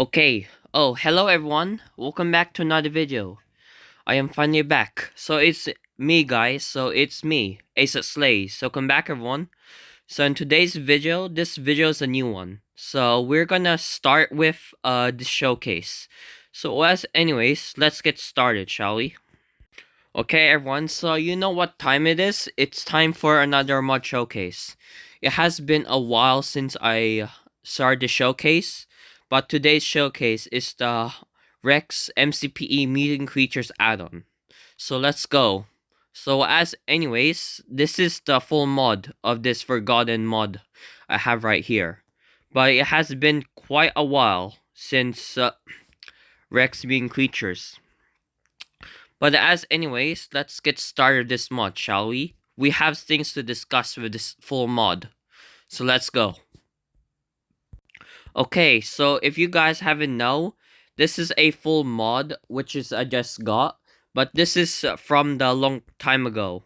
Okay. Oh, hello everyone. Welcome back to another video. I am finally back. So it's me, guys. So it's me, ACETHATSLAYS. So come back, everyone. So in today's video, this video is a new one. So we're gonna start with the showcase. So anyways, let's get started, shall we? Okay, everyone. So you know what time it is? It's time for another mod showcase. It has been a while since I started the showcase, but today's showcase is the Rhex MCPE Mutant Creatures Addon. So let's go. So anyways, this is the full mod of this forgotten mod I have right here. But it has been quite a while since Rhex Mutant Creatures. But anyways, let's get started this mod, shall we? We have things to discuss with this full mod. So let's go. Okay, so if you guys haven't know, this is a full mod, which is I just got. But this is from the long time ago.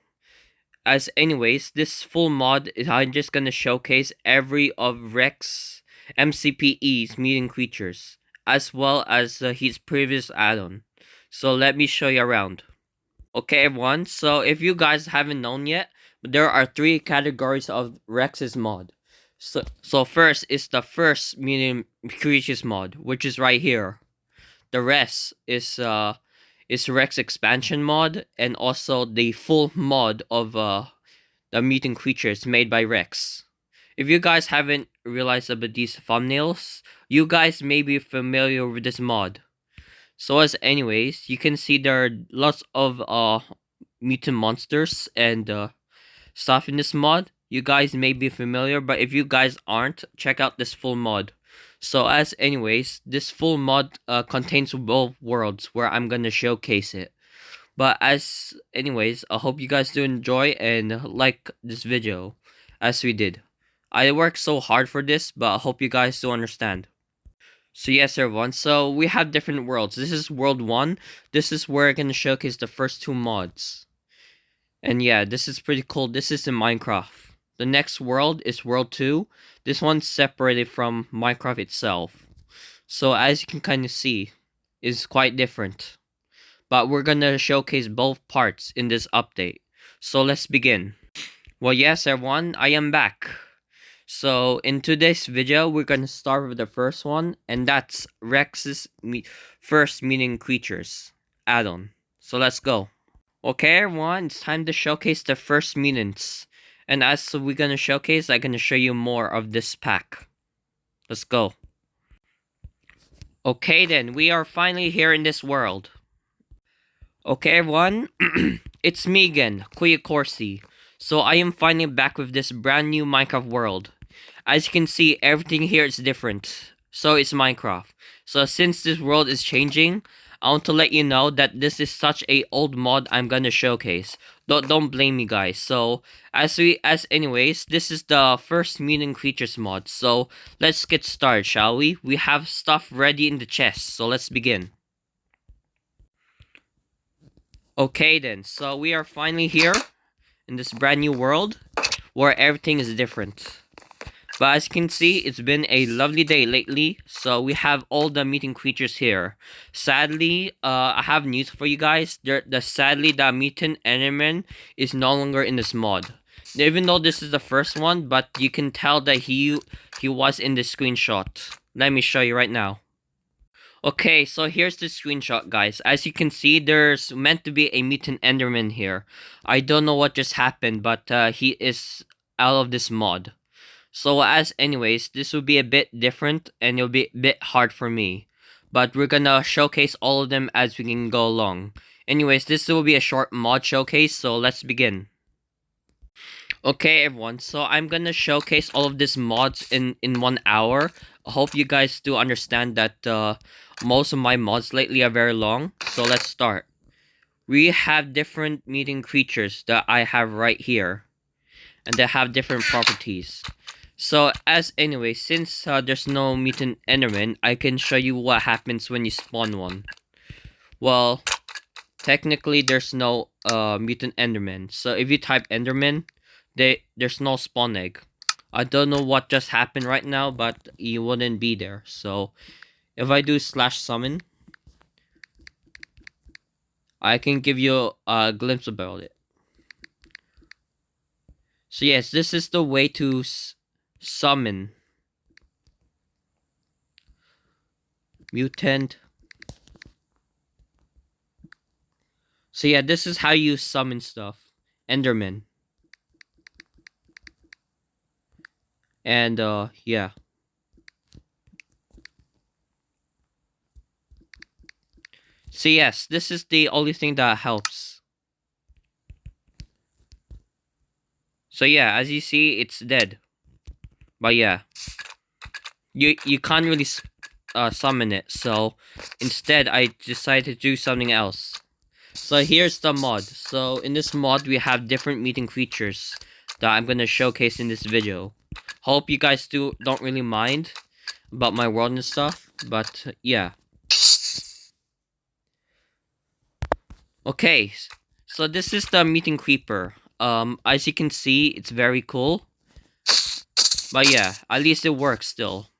Anyways, this full mod is I'm just gonna showcase every of Rhex MCPE's Mutant Creatures, as well as his previous add-on. So let me show you around. Okay, everyone, so if you guys haven't known yet, there are 3 categories of Rhex's mod. So first is the first Mutant Creatures mod, which is right here. The rest is Rhex expansion mod, and also the full mod of the Mutant Creatures made by Rhex. If you guys haven't realized about these thumbnails, you guys may be familiar with this mod. So anyways, you can see there are lots of mutant monsters and stuff in this mod. You guys may be familiar, but if you guys aren't, check out this full mod. So anyways, this full mod contains both worlds where I'm gonna showcase it. But anyways, I hope you guys do enjoy and like this video as we did. I worked so hard for this, but I hope you guys do understand. So yes, everyone, so we have different worlds. This is world 1. This is where I'm going to showcase the first 2 mods. And yeah, this is pretty cool. This is in Minecraft. The next world is world 2. This one's separated from Minecraft itself. So as you can kind of see, it's quite different. But we're going to showcase both parts in this update. So let's begin. Well, yes, everyone, I am back. So in today's video, we're gonna start with the first one, and that's Rhex's first Mutant Creatures add-on. So let's go. Okay, everyone, it's time to showcase the first mutants. And as we're gonna showcase, I'm gonna show you more of this pack. Let's go. Okay then, we are finally here in this world. Okay, everyone, it's me again, Kuya Corsi. So I am finally back with this brand new Minecraft world. As you can see, everything here is different. So it's Minecraft. So since this world is changing, I want to let you know that this is such a old mod I'm gonna showcase. Don't blame me, guys. So anyways, this is the first Mutant Creatures mod. So let's get started, shall we? We have stuff ready in the chest, so let's begin. Okay then, so we are finally here in this brand new world where everything is different. But as you can see, it's been a lovely day lately, so we have all the mutant creatures here. Sadly, I have news for you guys. Sadly, the mutant Enderman is no longer in this mod. Even though this is the first one, but you can tell that he was in the screenshot. Let me show you right now. Okay, so here's the screenshot, guys. As you can see, there's meant to be a mutant Enderman here. I don't know what just happened, but he is out of this mod. So anyways, this will be a bit different and it'll be a bit hard for me. But we're gonna showcase all of them as we can go along. Anyways, this will be a short mod showcase, so let's begin. Okay, everyone, so I'm gonna showcase all of these mods in 1 hour. I hope you guys do understand that most of my mods lately are very long, so let's start. We have different mutant creatures that I have right here, and they have different properties. So anyway, since there's no mutant Enderman, I can show you what happens when you spawn one. Well, technically there's no mutant Enderman. So if you type Enderman, there's no spawn egg. I don't know what just happened right now, but he wouldn't be there. So If I do /summon, I can give you a glimpse about it. So yes, this is the way to summon mutant. So yeah, this is how you summon stuff. Enderman. And yeah. So yes, this is the only thing that helps. So yeah, as you see, it's dead. But yeah, you can't really summon it. So instead, I decided to do something else. So here's the mod. So in this mod, we have different mutant creatures that I'm gonna showcase in this video. Hope you guys don't really mind about my world and stuff. But yeah. Okay, so this is the mutant creeper. As you can see, it's very cool. But yeah, at least it works still.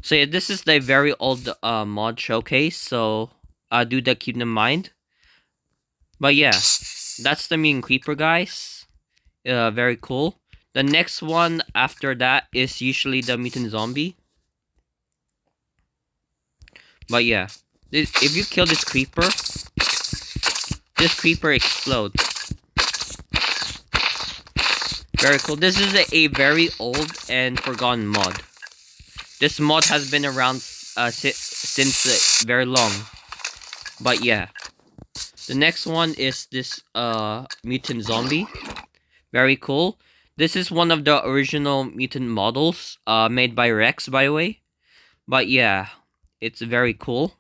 So yeah, this is the very old mod showcase, so do that, keep in mind. But yeah, that's the mutant creeper, guys. Very cool. The next one after that is usually the mutant zombie. But yeah, if you kill this creeper explodes. Very cool. This is a very old and forgotten mod. This mod has been around since very long. But yeah. The next one is this mutant zombie. Very cool. This is one of the original mutant models made by Rhex, by the way. But yeah, it's very cool.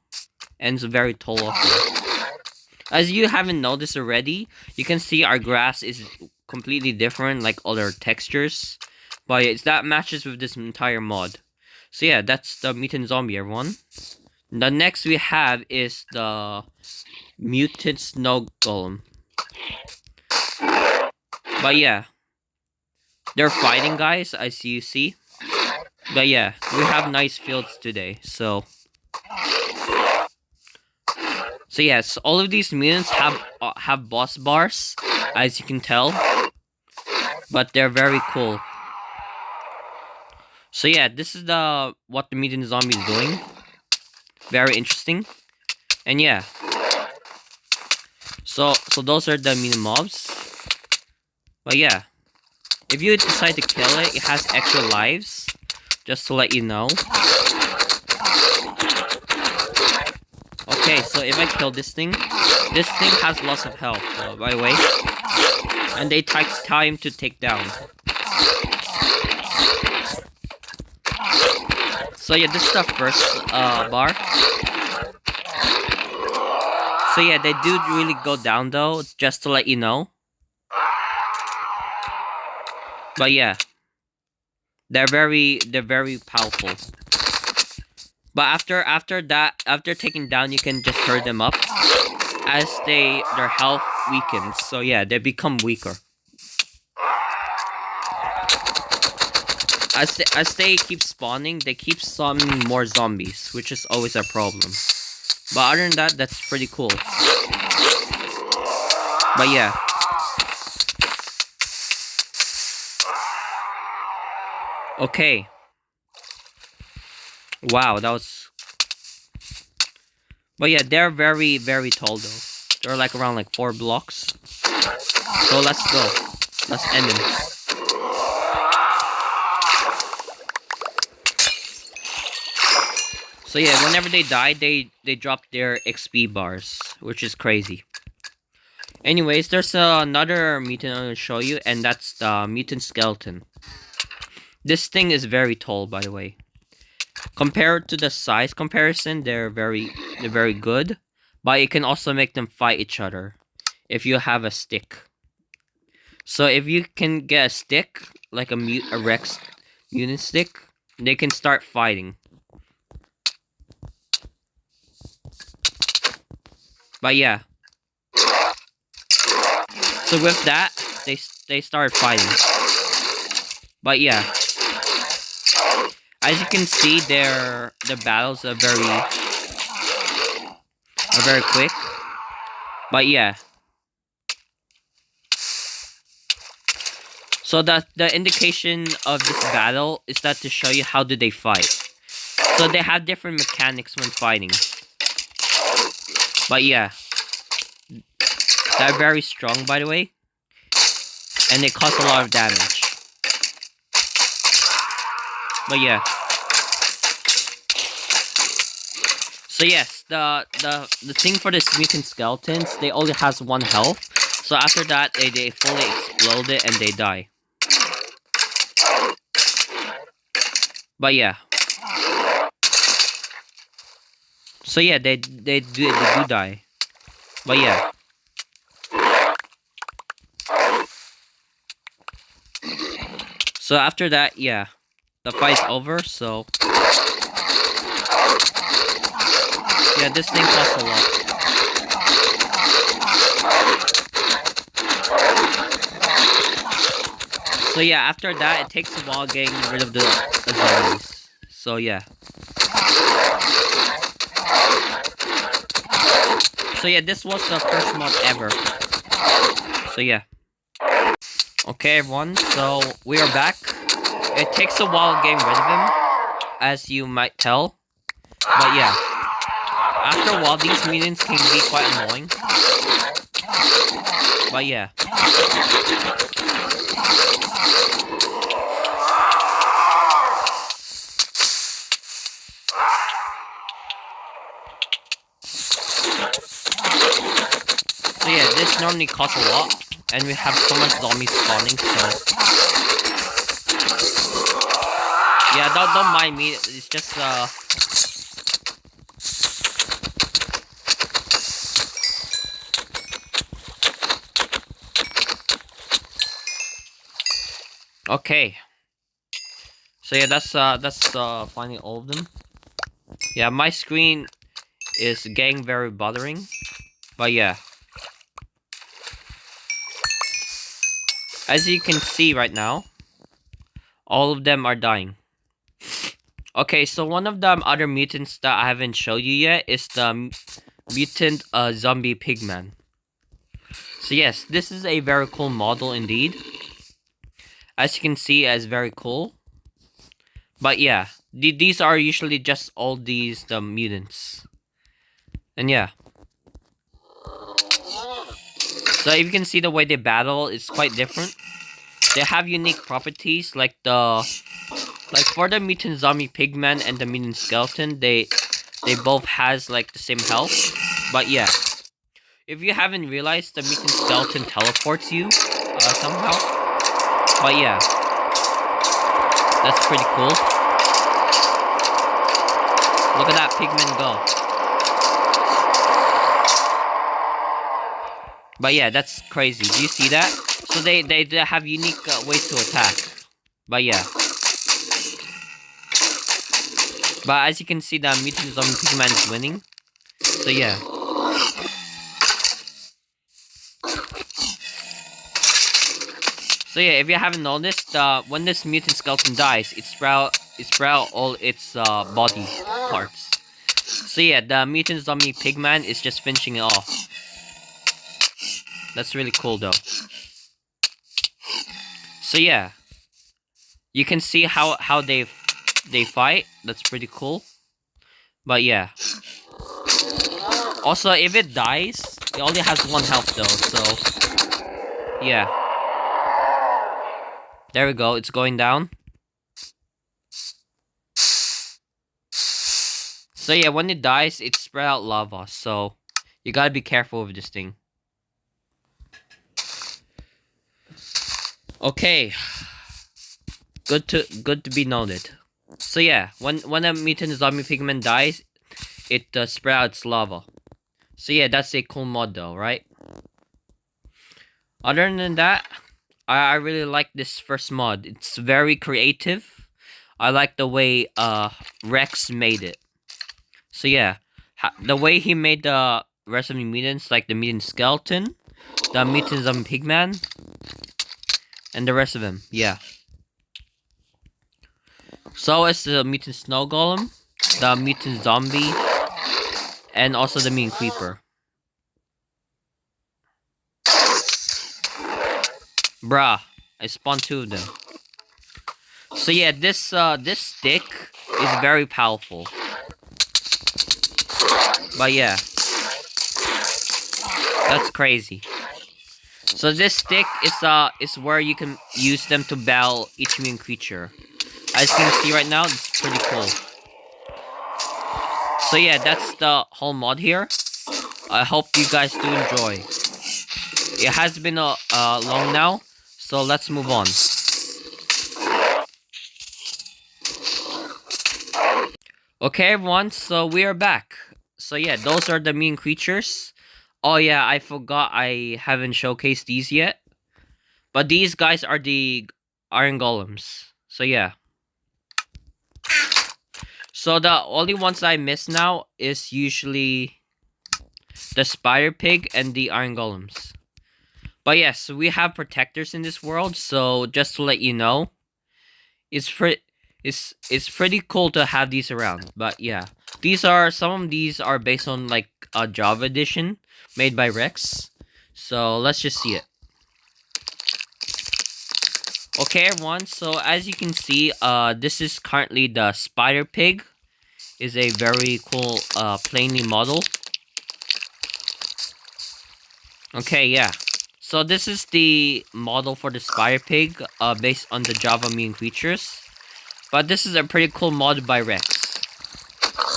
And it's very tall also. As you haven't noticed already, you can see our grass is completely different, like other textures. But yeah, that matches with this entire mod. So yeah, that's the mutant zombie, everyone. The next we have is the mutant snow golem. But yeah, they're fighting, guys, as you see. But yeah, we have nice fields today, so yes, all of these mutants have boss bars, as you can tell. But they're very cool. So yeah, this is what the mutant zombie is doing. Very interesting. And yeah. So those are the mutant mobs. But yeah, if you decide to kill it, it has extra lives. Just to let you know. Okay, so if I kill this thing has lots of health, by the way. And they take time to take down. So yeah, this is the first bar. So yeah, they do really go down though, just to let you know. But yeah, they're very powerful. But after taking down, you can just hurt them up as their health weakens. So yeah, they become weaker. As they keep spawning, they keep spawning more zombies, which is always a problem. But other than that, that's pretty cool. But yeah. Okay. Wow, that was... But yeah, they're very tall though. They're like around like 4 blocks. So let's go. Let's end them. So yeah, whenever they die, they drop their XP bars, which is crazy. Anyways, there's another mutant I'm gonna show you, and that's the mutant skeleton. This thing is very tall, by the way. Compared to the size comparison, they're very good. But you can also make them fight each other if you have a stick. So if you can get a stick, like a Rhex mutant stick, they can start fighting. But yeah. So with that, they start fighting. But yeah. As you can see, the battles are very quick. But yeah. So the indication of this battle is that to show you how do they fight. So they have different mechanics when fighting. But yeah. They're very strong, by the way. And they cause a lot of damage. But yeah. So yes, the thing for this mutant skeletons, they only has 1 health. So after that, they fully explode it and they die. But yeah. So yeah, they do die. But yeah. So after that, yeah, the fight's over. So yeah, this thing costs a lot. So yeah, after that, it takes a while getting rid of the zombies. So yeah. So yeah, this was the first mod ever. So yeah. Okay, everyone. So we are back. It takes a while getting rid of him, as you might tell. But yeah. After a while, these mutants can be quite annoying. But yeah. So yeah, this normally costs a lot. And we have so much zombies spawning, so... Yeah, don't mind me, it's just, Okay. So yeah, that's finding all of them. Yeah, my screen is getting very bothering. But yeah. As you can see right now, all of them are dying. Okay, so one of the other mutants that I haven't showed you yet is the mutant zombie pigman. So yes, this is a very cool model indeed. As you can see, it's very cool. But yeah, these are usually just all the mutants. And yeah. So if you can see the way they battle, it's quite different. They have unique properties like for the mutant zombie pigman and the mutant skeleton, they both has like the same health. But yeah, if you haven't realized, the mutant skeleton teleports you somehow. But yeah, that's pretty cool. Look at that pigman go. But yeah, that's crazy. Do you see that? So they have unique ways to attack. But yeah. But as you can see, the mutant zombie pigman is winning. So yeah. So yeah, if you haven't noticed, when this mutant skeleton dies, it sprout all its body parts. So yeah, the mutant zombie pigman is just finishing it off. That's really cool though. So yeah, you can see how they fight. That's pretty cool. But yeah. Also, if it dies, it only has 1 health though. So yeah. There we go. It's going down. So yeah, when it dies, it spread out lava. So you gotta be careful with this thing. Okay. Good to be noted. So yeah, when a mutant zombie pigman dies, it sprouts lava. So yeah, that's a cool mod though, right? Other than that, I really like this first mod. It's very creative. I like the way Rhex made it. So yeah, the way he made the rest of the mutants, like the mutant skeleton, the mutant zombie pigman, and the rest of them. Yeah. So is the mutant snow golem, the mutant zombie, and also the mutant creeper. Bruh, I spawned 2 of them. So yeah, this stick is very powerful. But yeah, that's crazy. So this stick is where you can use them to battle each mutant creature. As you can see right now, it's pretty cool. So yeah, that's the whole mod here. I hope you guys do enjoy. It has been long now, so let's move on. Okay, everyone, so we are back. So yeah, those are the mutant creatures. Oh yeah, I forgot I haven't showcased these yet. But these guys are the iron golems. So yeah. So the only ones I miss now is usually the spider pig and the iron golems. But yes, we have protectors in this world, so just to let you know, it's pretty cool to have these around. But yeah, some of these are based on like a Java edition made by Rhex. So let's just see it. Okay, everyone. So as you can see, this is currently the spider pig. Is a very cool plainly model. Okay, yeah. So this is the model for the spider pig, based on the Java Mutant Creatures. But this is a pretty cool mod by Rhex.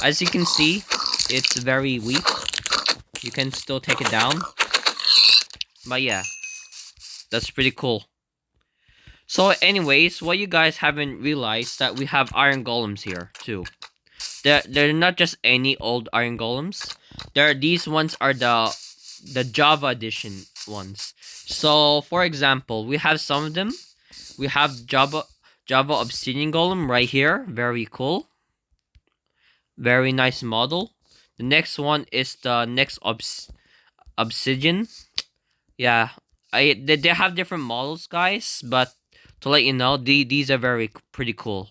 As you can see, it's very weak. You can still take it down. But yeah, that's pretty cool. So anyways, what you guys haven't realized that we have iron golems here too. They're not just any old iron golems. These ones are the Java edition ones. So for example, we have some of them. We have Java Obsidian Golem right here. Very cool. Very nice model. The next one is the next Obsidian. Yeah, they have different models, guys. But to let you know, these are pretty cool.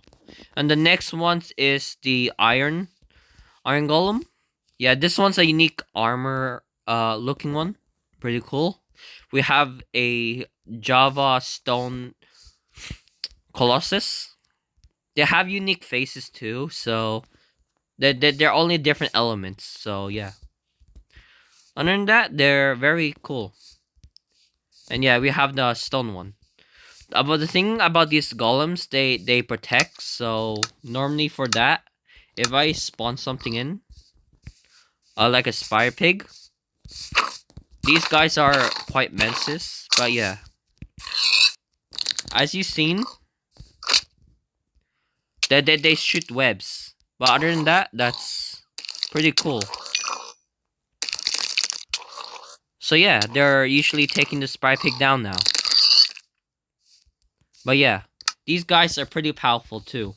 And the next one is the Iron Golem. Yeah, this one's a unique armor looking one. Pretty cool. We have a Java Stone Colossus. They have unique faces too, so they're only different elements. So yeah. Other than that, they're very cool. And yeah, we have the stone one. About the thing about these golems, they protect. So normally for that, if I spawn something in, like a spider pig, these guys are quite menacing. But yeah, as you've seen, they shoot webs. But other than that, that's pretty cool. So yeah, they're usually taking the spider pig down now. But yeah, these guys are pretty powerful too.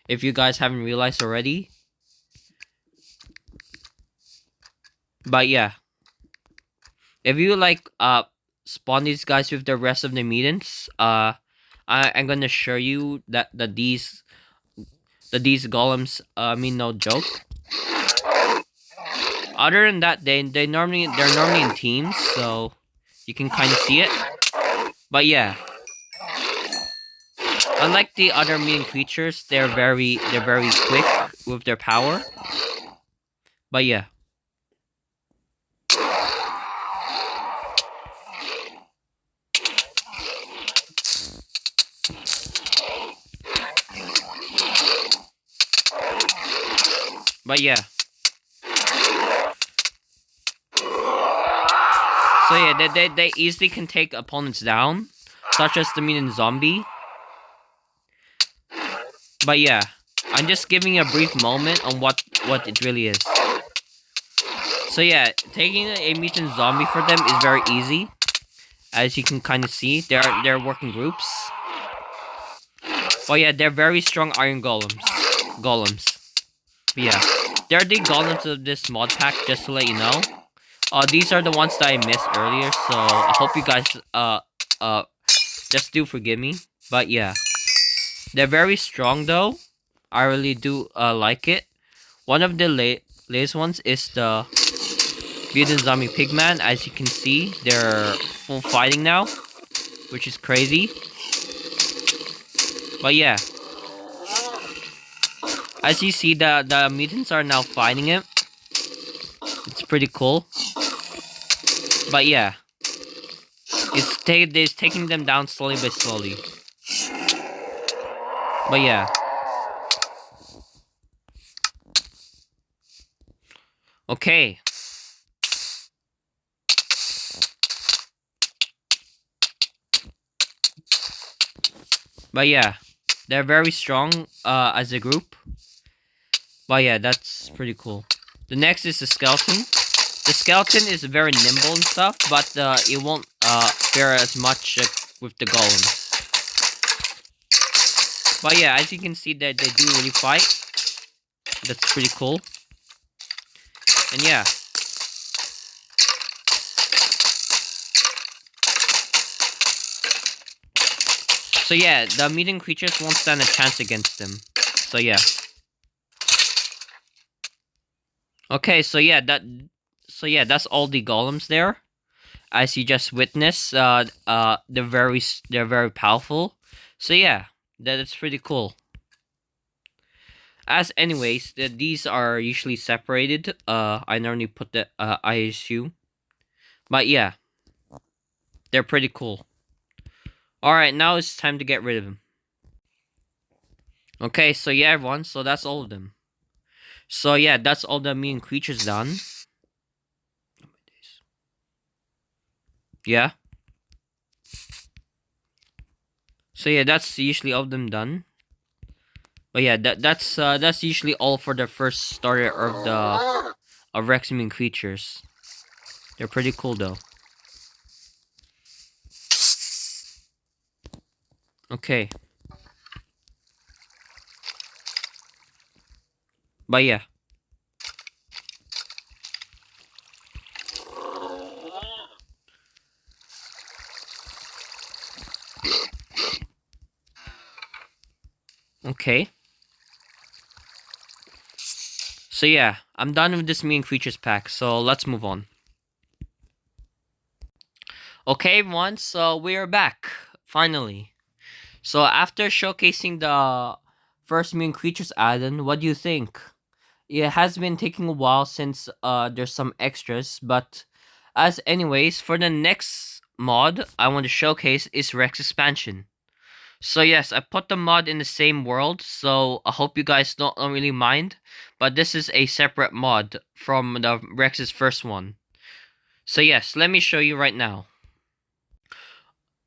If you guys haven't realized already. But yeah. If you like spawn these guys with the rest of the mutants, I'm gonna show you that these golems, no joke. Other than that, they're normally in teams, so you can kind of see it. But yeah, unlike the other mutant creatures, they're very quick with their power. But yeah. But yeah. So yeah, they easily can take opponents down, such as the mutant zombie. But yeah, I'm just giving a brief moment on what it really is. So yeah, taking a mutant zombie for them is very easy. As you can kind of see, they're working groups. But yeah, they're very strong iron golems. But yeah, they're the golems of this mod pack, just to let you know. These are the ones that I missed earlier, so I hope you guys just do forgive me. But yeah. They're very strong though. I really do like it. One of the latest ones is the Mutant Zombie Pigman. As you can see, they're full fighting now, which is crazy. But yeah, as you see, the mutants are now fighting it. It's pretty cool. But yeah, it's taking them down slowly by slowly. But yeah. Okay. But yeah, they're very strong as a group. But yeah, that's pretty cool. The next is the skeleton. The skeleton is very nimble and stuff, but it won't fare as much with the golems. But yeah, as you can see, that they do really fight. That's pretty cool. And yeah. So yeah, the mutant creatures won't stand a chance against them. So yeah. Okay, so yeah, that's all the golems there. As you just witnessed, they're very powerful. So yeah, that's pretty cool. As anyways, these are usually separated. I normally put the ISU. But yeah, they're pretty cool. Alright, now it's time to get rid of them. Okay, so yeah, everyone, so that's all of them. So yeah, that's all the mutant creatures done. Yeah. So yeah, that's usually all of them done. But yeah, that's usually all for the first starter of Rhex Mutant Creatures. They're pretty cool though. Okay. But yeah. Okay. So yeah, I'm done with this Mutant Creatures pack, so let's move on. Okay, everyone, so we're back, finally. So after showcasing the first Mutant Creatures add-on, what do you think? It has been taking a while since there's some extras, but as anyways, for the next mod I want to showcase is Rhex expansion. So yes, I put the mod in the same world, so I hope you guys don't really mind, but this is a separate mod from the Rhex's first one. So yes, let me show you right now.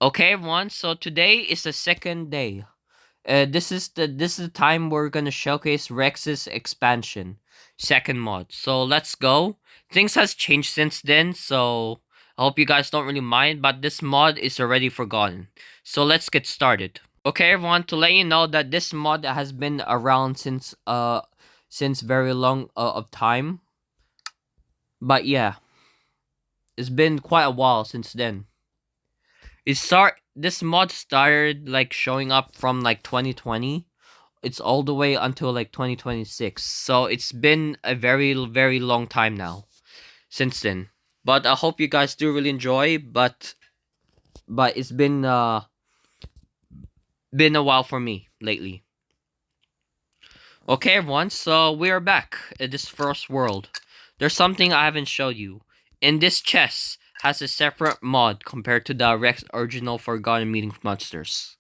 Okay, everyone, so today is the second day. This is the time we're gonna showcase Rhex's expansion, second mod. So let's go. Things has changed since then, so I hope you guys don't really mind, but this mod is already forgotten. So let's get started. Okay, everyone, to let you know that this mod has been around since very long of time. But yeah, it's been quite a while since then. This mod started like showing up from like 2020. It's all the way until like 2026. So it's been a very long time now since then. But I hope you guys do really enjoy, but it's been a while for me lately. Okay, everyone, so we're back at this first world. There's something I haven't showed you. In this chest has a separate mod compared to the Rhex-Original Forgotten Mutant Monsters.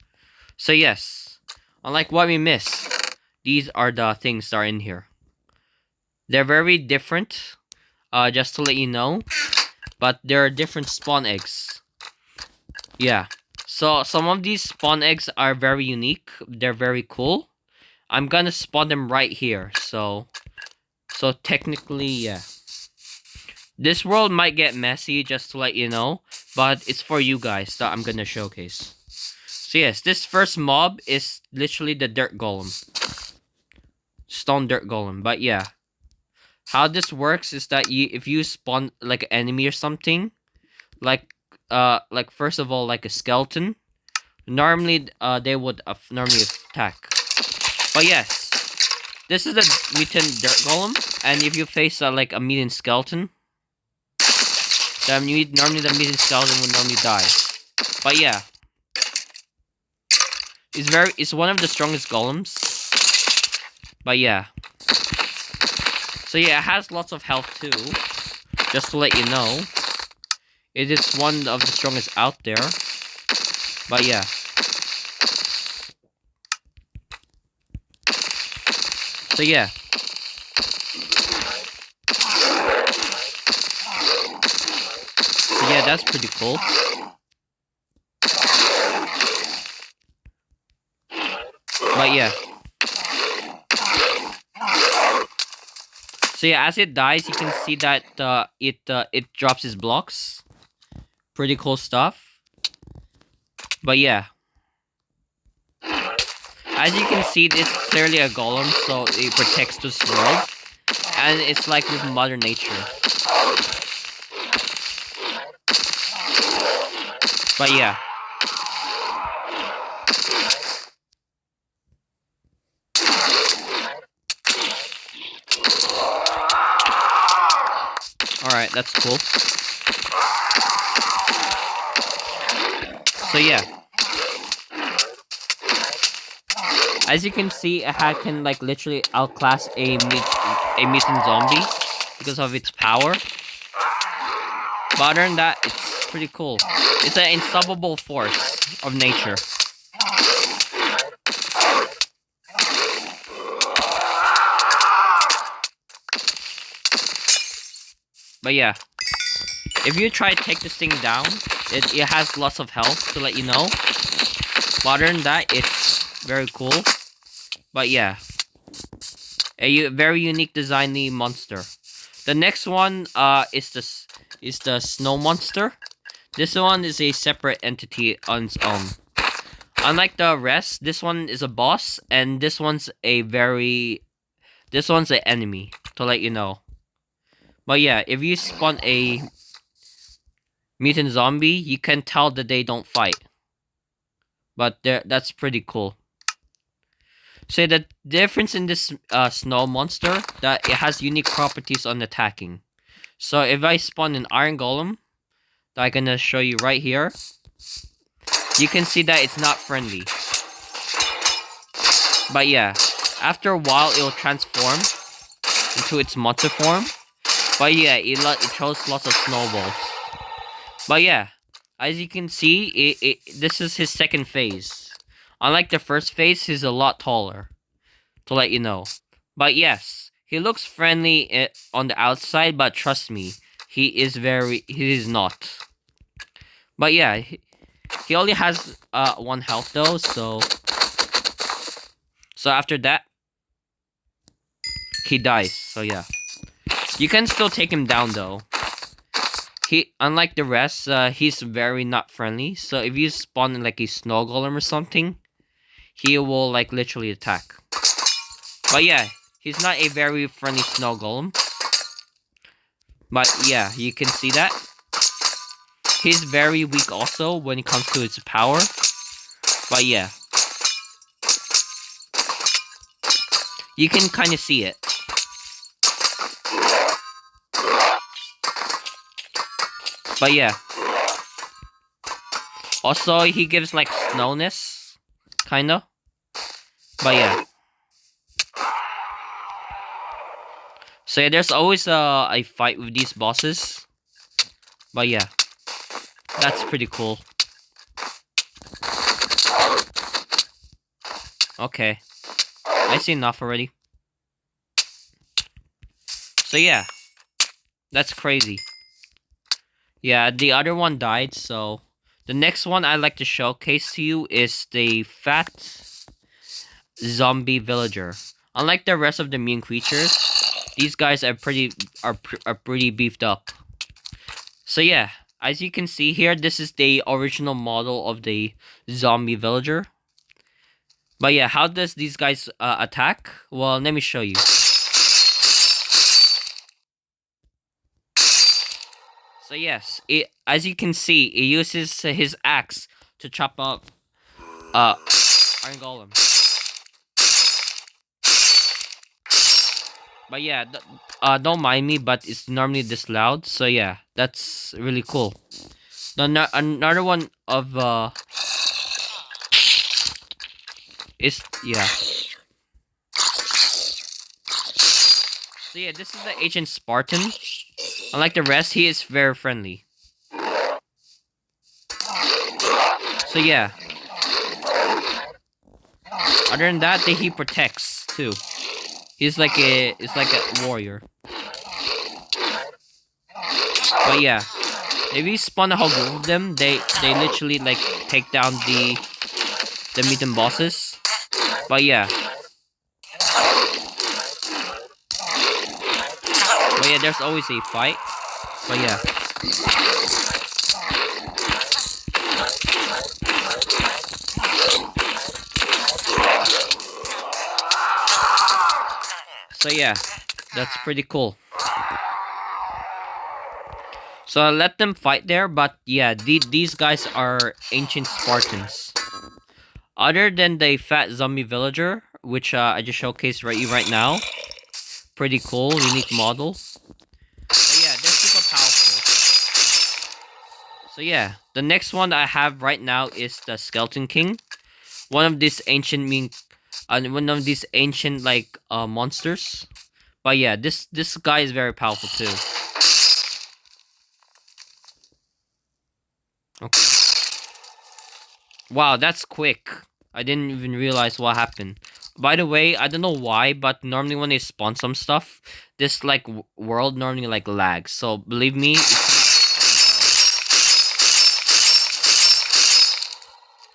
So yes, unlike what we missed, these are the things that are in here. They're very different, just to let you know, but there are different spawn eggs. Yeah, so some of these spawn eggs are very unique. They're very cool. I'm gonna spawn them right here, so technically, yeah. This world might get messy, just to let you know, but it's for you guys that I'm gonna showcase. So yes, this first mob is literally the dirt golem. Stone dirt golem, but yeah. How this works is that if you spawn like an enemy or something, like first of all like a skeleton, Normally, they would normally attack. But yes, this is a mutant dirt golem, and if you face like a mutant skeleton, then normally the mutant skeleton would normally die. But yeah, it's one of the strongest golems. But yeah, so yeah, it has lots of health too. Just to let you know, it is one of the strongest out there. But yeah. So yeah. So yeah, that's pretty cool. But yeah. So yeah, as it dies, you can see that it drops its blocks. Pretty cool stuff. But yeah. As you can see, it's clearly a golem, so it protects this world. And it's like with Mother Nature. But yeah. Alright, that's cool. So yeah. As you can see, it can like literally outclass a mutant zombie because of its power. But other than that, it's pretty cool. It's an unstoppable force of nature. But yeah, if you try to take this thing down, it has lots of health to let you know. But other than that, it's very cool. But yeah, a very unique designy monster. The next one is the snow monster. This one is a separate entity on its own. Unlike the rest, this one is a boss, and this one's an enemy, to let you know. But yeah, if you spawn a mutant zombie, you can tell that they don't fight. But that's pretty cool. So the difference in this snow monster, that it has unique properties on attacking. So if I spawn an iron golem, that I'm gonna show you right here, you can see that it's not friendly. But yeah, after a while it will transform into its monster form. But yeah, it throws lots of snowballs. But yeah, as you can see, this is his second phase. Unlike the first phase, he's a lot taller, to let you know. But yes, he looks friendly on the outside, but trust me, he is not. But yeah, he only has 1 health though, so after that, he dies. So yeah, you can still take him down though. Unlike the rest, he's very not friendly. So if you spawn in like a snow golem or something, he will like literally attack. But yeah, he's not a very friendly snow golem. But yeah, you can see that. He's very weak also when it comes to its power. But yeah, you can kind of see it. But yeah. Also, he gives like snowness, kinda. But yeah. So yeah, there's always a fight with these bosses. But yeah, that's pretty cool. Okay, I see enough already. So yeah, that's crazy. Yeah, the other one died, so the next one I'd like to showcase to you is the fat zombie villager. Unlike the rest of the mutant creatures, these guys are pretty beefed up. So yeah, as you can see here, this is the original model of the zombie villager. But yeah, how does these guys attack? Well, let me show you. So yes, as you can see, it uses his axe to chop up Iron Golem. But yeah, don't mind me, but it's normally this loud. So yeah, that's really cool. Another one of is yeah. So yeah, this is the ancient Spartan. Unlike the rest, he is very friendly. So yeah. Other than that, he protects too. He's like a warrior. But yeah, if you spawn a whole group of them, they literally like take down the mutant bosses. But yeah. But yeah, there's always a fight. But yeah. So yeah, that's pretty cool. So I let them fight there, but yeah, these guys are ancient Spartans. Other than the fat zombie villager, which I just showcased right now. Pretty cool, unique model. But yeah, they're super powerful. So yeah, the next one I have right now is the Skeleton King. One of these ancient like monsters. But yeah, this guy is very powerful too. Okay. Wow, that's quick. I didn't even realize what happened. By the way, I don't know why, but normally when they spawn some stuff, this like world normally like lags. So believe me.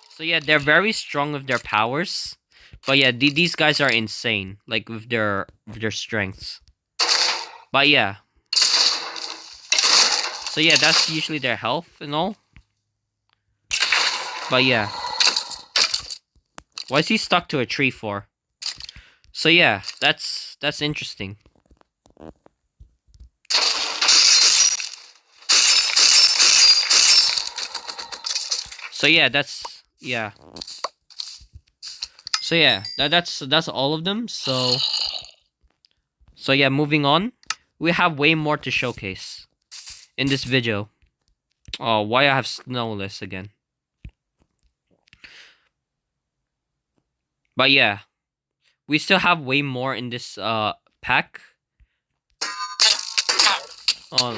So yeah, they're very strong with their powers. But yeah, these guys are insane, like with their strengths. But yeah. So yeah, that's usually their health and all. But yeah. Why is he stuck to a tree for? So yeah, that's interesting. So yeah, that's So yeah, that's all of them. So yeah, moving on. We have way more to showcase in this video. Oh, why I have Snowless again? But yeah, we still have way more in this pack. Oh,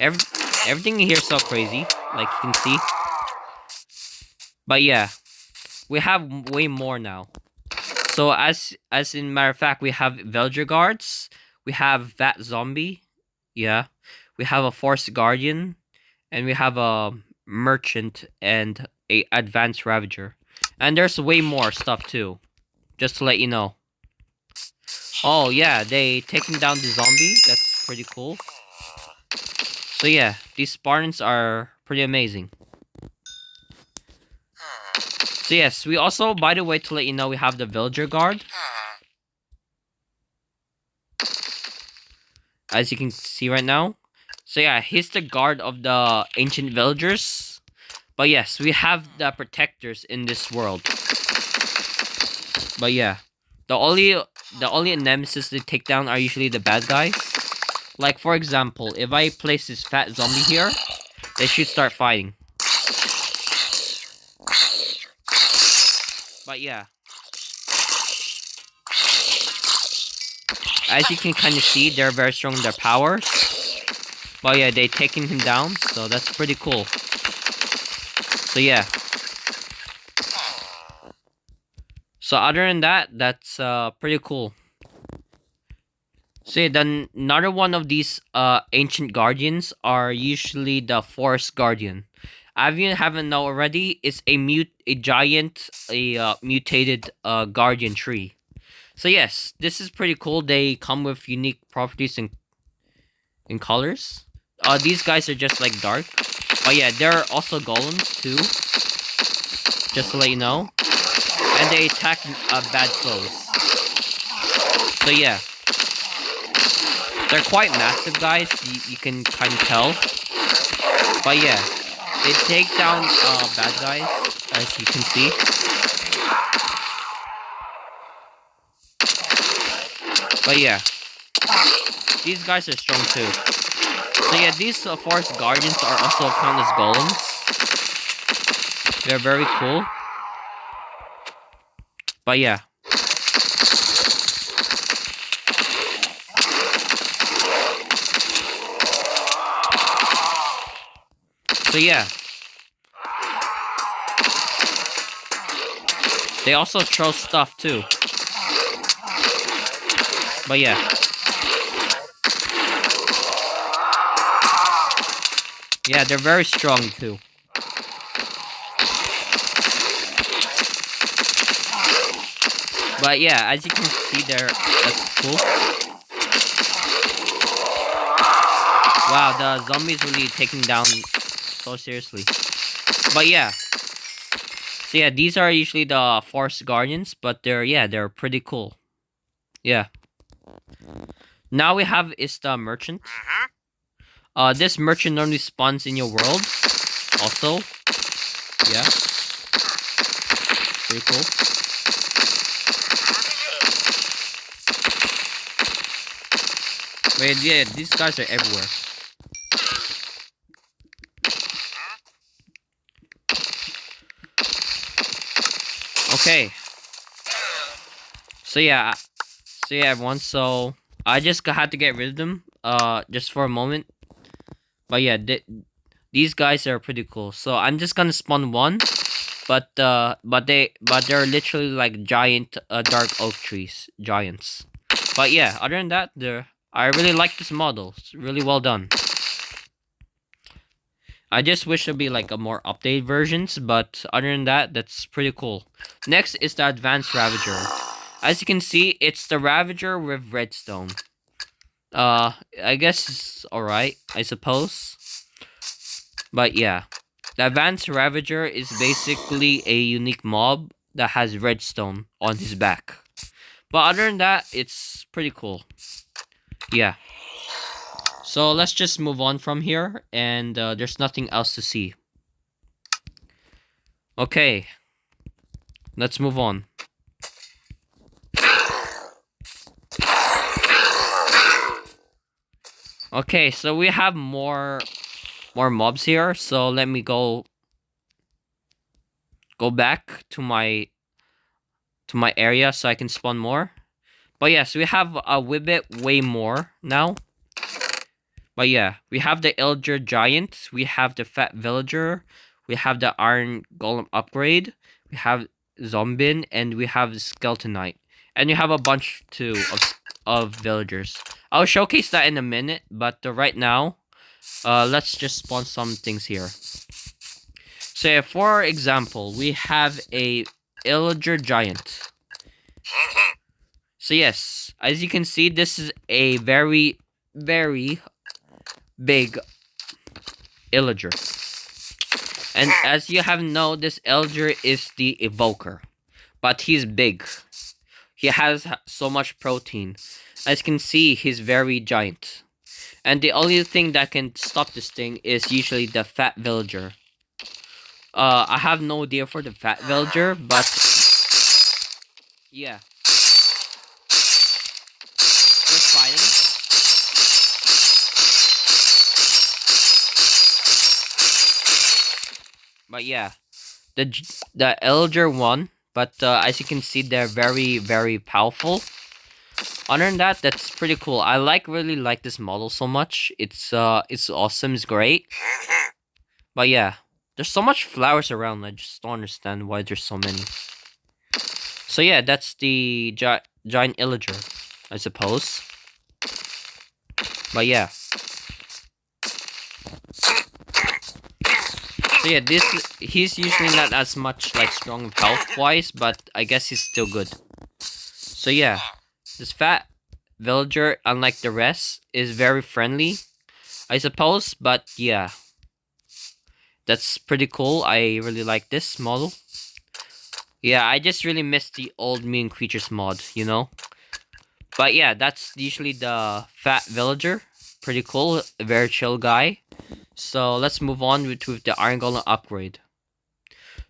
everything here is so crazy, like you can see. But yeah, we have way more now. So as in matter of fact, we have Villager Guards, we have Vat Zombie, yeah, we have a Forest Guardian, and we have a Merchant and a Advanced Ravager. And there's way more stuff too, just to let you know. Oh yeah, they taking down the zombie, that's pretty cool. So yeah, these Spartans are pretty amazing. So yes, we also, by the way, to let you know, we have the Villager Guard. As you can see right now. So yeah, he's the guard of the ancient villagers. But yes, we have the protectors in this world. But yeah, the only nemesis they take down are usually the bad guys. Like for example, if I place this fat zombie here, they should start fighting. But yeah, as you can kind of see, they're very strong in their powers. But yeah, they taking him down, so that's pretty cool. So yeah. So other than that, that's pretty cool. So yeah, then another one of these ancient guardians are usually the Forest Guardian. If you haven't know already, it's a giant mutated guardian tree. So yes, this is pretty cool. They come with unique properties and colors. These guys are just like dark. Oh yeah, there are also golems too. Just to let you know. And they attack bad foes. So yeah. They're quite massive guys, you can kind of tell. But yeah, they take down bad guys as you can see. But yeah, these guys are strong too. So yeah, these forest guardians are also count as golems. They're very cool. But yeah. So yeah. They also throw stuff too. But yeah. Yeah, they're very strong too. But yeah, as you can see there, that's cool. Wow, the zombies really taking down so seriously. But yeah. So yeah, these are usually the forest guardians, but they're pretty cool. Yeah. Now we have is the merchant. This merchant normally spawns in your world. Also. Yeah. Pretty cool. Wait, yeah, these guys are everywhere. Okay. So yeah, everyone. So I just had to get rid of them. Just for a moment. But yeah, these guys are pretty cool. So I'm just gonna spawn one, but they're literally like giant dark oak trees, giants. But yeah, other than that, I really like this model. It's really well done. I just wish there'd be like a more updated versions, but other than that, that's pretty cool. Next is the Advanced Ravager. As you can see, it's the Ravager with redstone. I guess it's alright, I suppose. But yeah, the Advanced Ravager is basically a unique mob that has redstone on his back. But other than that, it's pretty cool. Yeah. So let's just move on from here, and there's nothing else to see. Okay. Let's move on. Okay, so we have more mobs here, so let me go back to my area so I can spawn more. But yeah, so we have a Wibbit way more now. But yeah, we have the Illager Giant, we have the Fat Villager, we have the Iron Golem upgrade, we have Zombin, and we have Skeletonite. And you have a bunch too of villagers. I'll showcase that in a minute, but right now, let's just spawn some things here. So yeah, for example, we have a Illager Giant. So yes, as you can see, this is a very, very big Illager. And as you have known, this Illager is the Evoker. But he's big. He has so much protein. As you can see, he's very giant. And the only thing that can stop this thing is usually the Fat Villager. I have no idea for the Fat Villager, but yeah. We're fighting. But yeah, the Illager won. But as you can see, they're very, very powerful. Other than that, that's pretty cool. I really like this model so much. It's awesome. It's great. But yeah, there's so much flowers around. I just don't understand why there's so many. So yeah, that's the giant Illager, I suppose. But yeah. So yeah, he's usually not as much like strong health wise, but I guess he's still good. So yeah, this Fat Villager, unlike the rest, is very friendly, I suppose. But yeah, that's pretty cool. I really like this model. Yeah, I just really miss the old Mutant Creatures mod, you know. But yeah, that's usually the Fat Villager. Pretty cool, a very chill guy. So let's move on with the Iron Golem upgrade.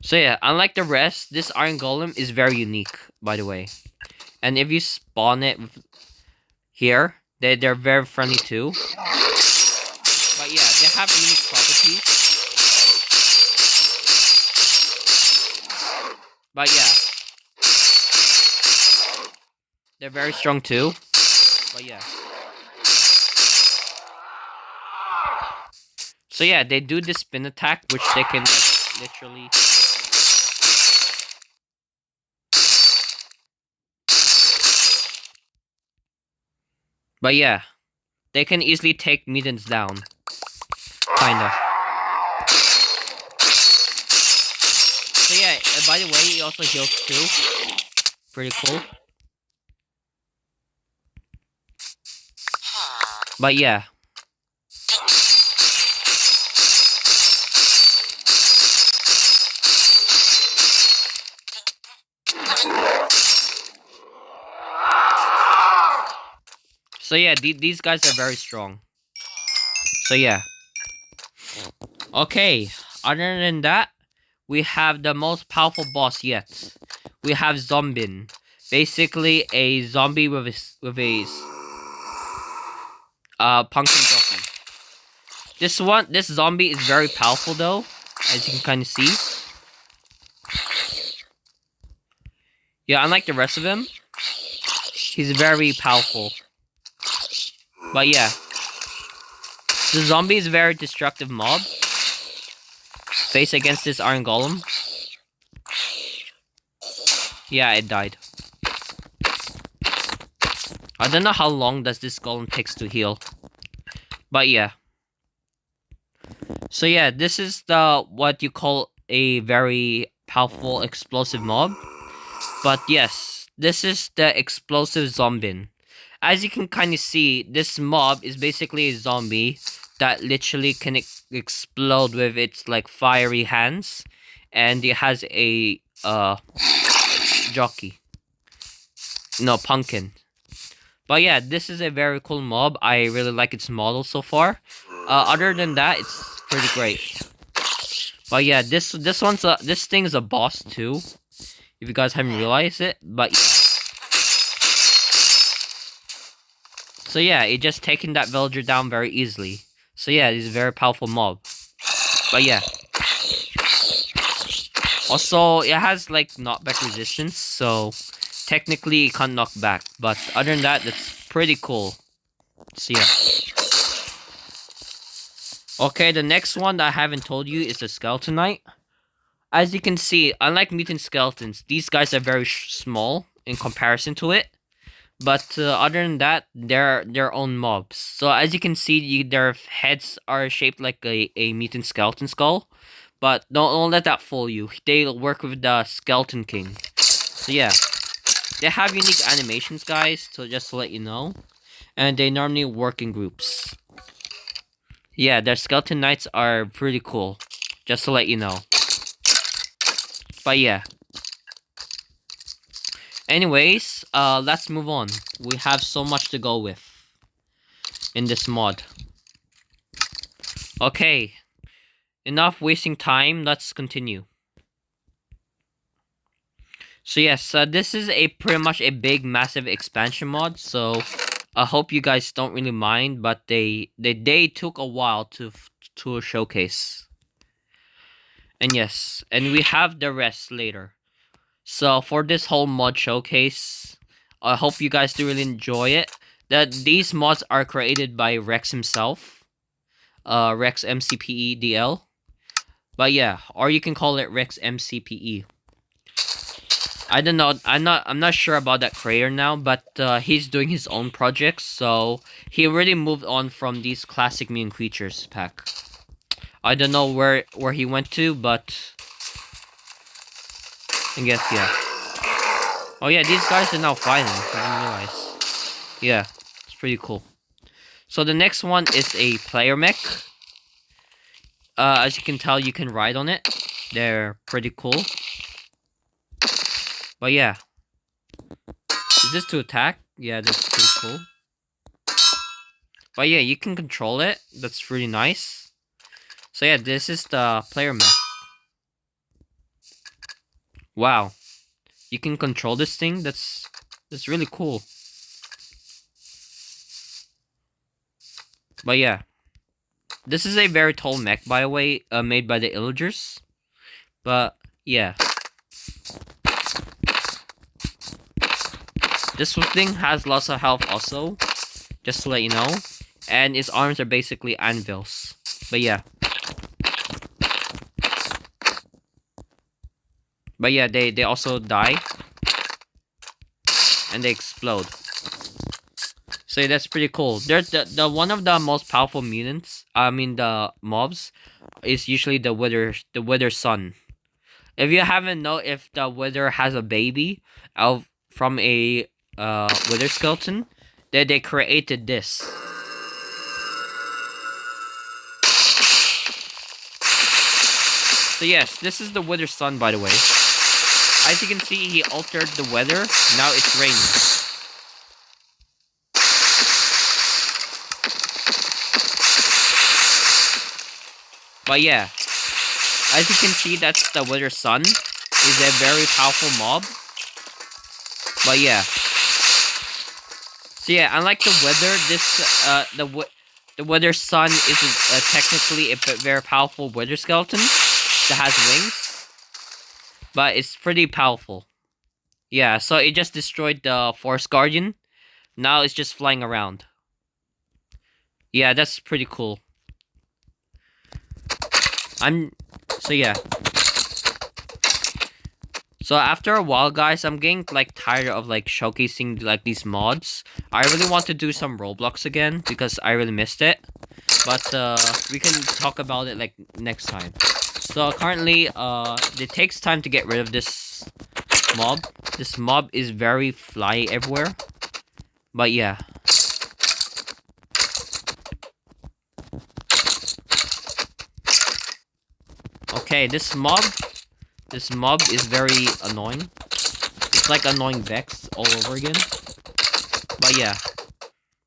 So yeah, unlike the rest, this Iron Golem is very unique, by the way. And if you spawn it here, they're very friendly too. But yeah, they have unique properties. But yeah, they're very strong too. But yeah. So yeah, they do this spin attack, which they can like, literally... But yeah, they can easily take mutants down. Kinda. So yeah, by the way, he also heals too. Pretty cool. But yeah. So yeah, these guys are very strong. So yeah. Okay, other than that, we have the most powerful boss yet. We have Zombin. Basically a zombie with a pumpkin jockey. This zombie is very powerful though, as you can kind of see. Yeah, unlike the rest of him, he's very powerful. But yeah, the zombie is a very destructive mob. Face against this Iron Golem. Yeah, it died. I don't know how long does this golem takes to heal. But yeah. So yeah, this is the what you call a very powerful explosive mob. But yes, this is the explosive zombie. As you can kind of see, this mob is basically a zombie that literally can explode with its like fiery hands, and it has a jockey. No, pumpkin. But yeah, this is a very cool mob. I really like its model so far. Other than that, it's pretty great. But yeah, this thing is a boss too. If you guys haven't realized it, but yeah. So yeah, it just taking that villager down very easily. So yeah, it's a very powerful mob. But yeah. Also, it has like knockback resistance, so technically it can't knock back. But other than that, that's pretty cool. So yeah. Okay, the next one that I haven't told you is the Skeleton Knight. As you can see, unlike mutant skeletons, these guys are very small in comparison to it. But other than that, they're their own mobs. So as you can see, their heads are shaped like a mutant skeleton skull. But don't let that fool you. They work with the Skeleton King. So yeah. They have unique animations, guys, so just to let you know. And they normally work in groups. Yeah, their Skeleton Knights are pretty cool. Just to let you know. But yeah. Anyways, let's move on. We have so much to go with in this mod. Okay. Enough wasting time, let's continue. So yes, this is a pretty much a big, massive expansion mod, so I hope you guys don't really mind, but they took a while to showcase. And yes, and we have the rest later. So for this whole mod showcase, I hope you guys do really enjoy it. That these mods are created by Rhex himself, Rhex MCPE DL. But yeah, or you can call it Rhex MCPE. I don't know. I'm not sure about that creator now, but he's doing his own projects, so he already moved on from these classic mutant creatures pack. I don't know where he went to, but I guess yeah. Oh yeah, these guys are now fighting. I didn't realize. Yeah, it's pretty cool. So the next one is a player mech. As you can tell, you can ride on it. They're pretty cool. But yeah. Is this to attack? Yeah, that's pretty cool. But yeah, you can control it. That's really nice. So yeah, this is the player mech. Wow. You can control this thing? That's really cool. But yeah. This is a very tall mech, by the way, made by the Illagers. But, yeah. This thing has lots of health also, just to let you know. And its arms are basically anvils. But yeah. But yeah, they also die. And they explode. So yeah, that's pretty cool. There's the one of the most powerful mutants, the mobs, is usually the Wither Sun. If you haven't know if the Wither has a baby out from a Wither skeleton, they created this. So yes, this is the Wither Sun, by the way. As you can see, he altered the weather. Now it's raining. But yeah, as you can see, that's the Wither Sun. Is a very powerful mob. But yeah. So yeah, unlike the Wither, the Wither Sun is technically a very powerful Wither skeleton that has wings. But it's pretty powerful. Yeah, so it just destroyed the Forest Guardian. Now it's just flying around. Yeah, that's pretty cool. So yeah. So after a while, guys, I'm getting like tired of like showcasing like these mods. I really want to do some Roblox again because I really missed it. But we can talk about it like next time. So currently, it takes time to get rid of this mob. This mob is very fly everywhere. But yeah. Okay, this mob is very annoying. It's like annoying Vex all over again. But yeah.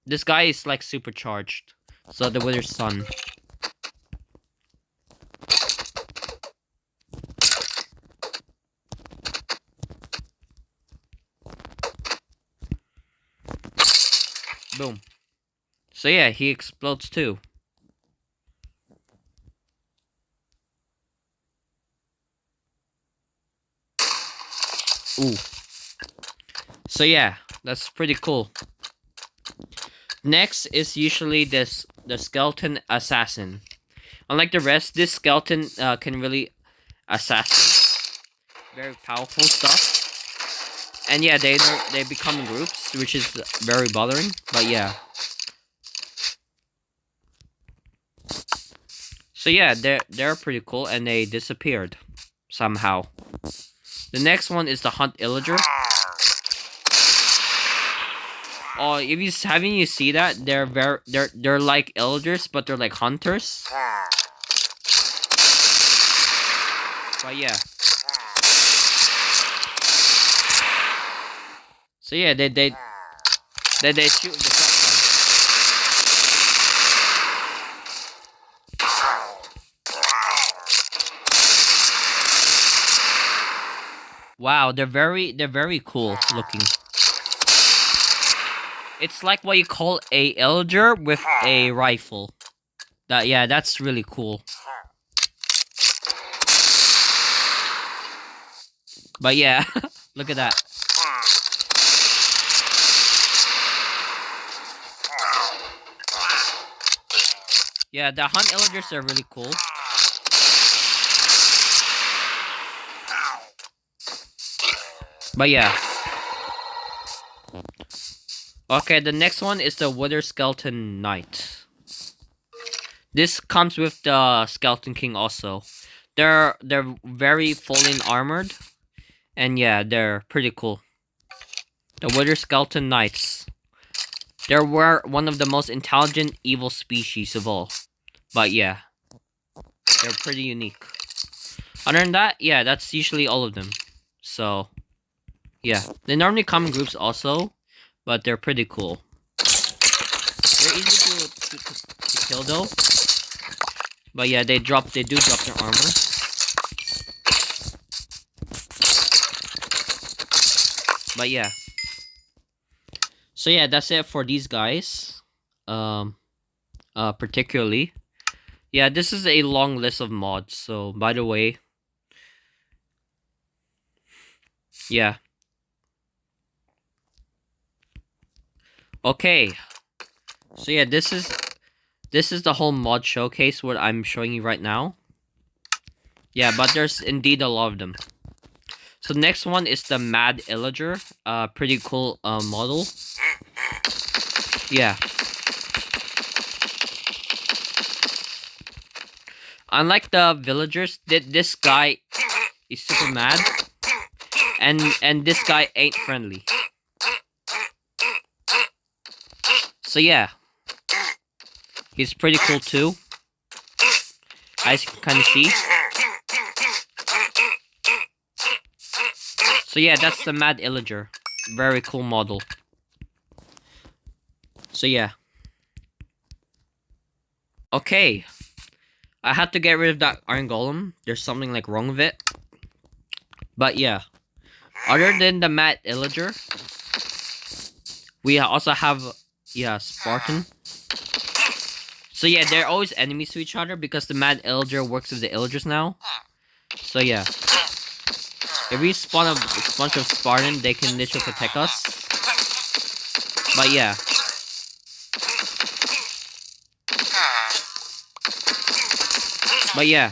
This guy is like supercharged. So the Wither Sun. Boom. So yeah, he explodes too. Ooh. So yeah, that's pretty cool. Next is usually the skeleton assassin. Unlike the rest, this skeleton can really assassinate very powerful stuff. And yeah, they become groups, which is very bothering. But yeah. So yeah, they're pretty cool, and they disappeared somehow. The next one is the Hunt Illager. Oh, haven't you see that? They're like Illagers, but they're like hunters. But yeah. So yeah, they shoot with the shotgun. Wow, they're very cool looking. It's like what you call a Illager with a rifle. That's really cool. But yeah, look at that. Yeah, the Hunt Illagers are really cool. But yeah. Okay, the next one is the Wither Skeleton Knight. This comes with the Skeleton King also. They're very fully armored. And yeah, they're pretty cool. The Wither Skeleton Knights. They're one of the most intelligent evil species of all. But yeah. They're pretty unique. Other than that, yeah, that's usually all of them. So, yeah. They normally come in groups also. But they're pretty cool. They're easy to kill though. But yeah, they do drop their armor. But yeah. So yeah, that's it for these guys. Particularly. Yeah, this is a long list of mods. So by the way, yeah. Okay. So yeah, this is the whole mod showcase what I'm showing you right now. Yeah, but there's indeed a lot of them. So next one is the Mad Illager. Pretty cool model. Yeah. Unlike the villagers, this guy is super mad. And this guy ain't friendly. So yeah. He's pretty cool too. As you can kind of see. So yeah, that's the Mad Illager. Very cool model. So yeah. Okay. I had to get rid of that Iron Golem. There's something like wrong with it. But yeah. Other than the Mad Illager, we also have, yeah, Spartan. So yeah, they're always enemies to each other because the Mad Illager works with the Illagers now. So yeah. If we spawn a bunch of Spartan, they can literally protect us. But yeah. But yeah.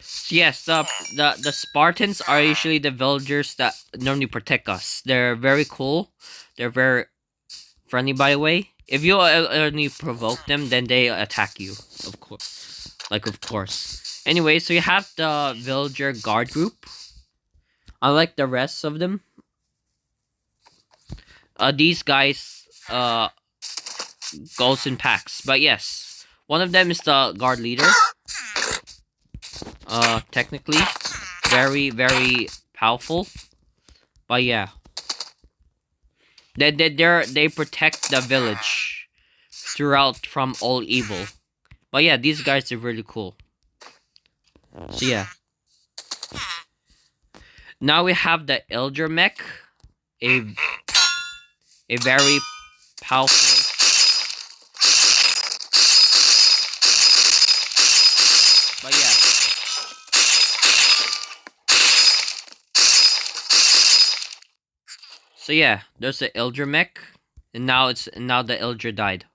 So yes, the Spartans are usually the villagers that normally protect us. They're very cool. They're very friendly, by the way. If you only provoke them, then they attack you. Of course. Of course. Anyway, so you have the villager guard group. Unlike the rest of them. These guys, goes in packs. But yes. One of them is the guard leader. Technically. Very, very powerful. But yeah. They protect the village throughout from all evil. But yeah, these guys are really cool. So yeah. Now we have the Elder Mech. A very powerful. But yeah. So yeah, there's the Elder Mech. And now the Elder died.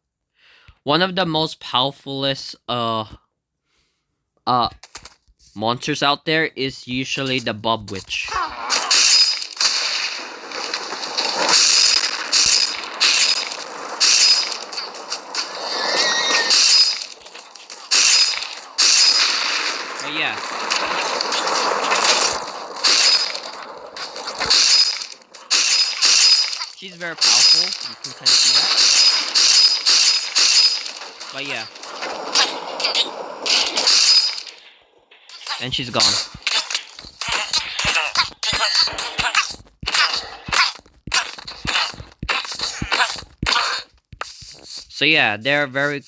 One of the most powerfulest monsters out there is usually the Bob Witch. But yeah. She's very powerful, you can kind of see that. But yeah. And she's gone. So yeah, they're very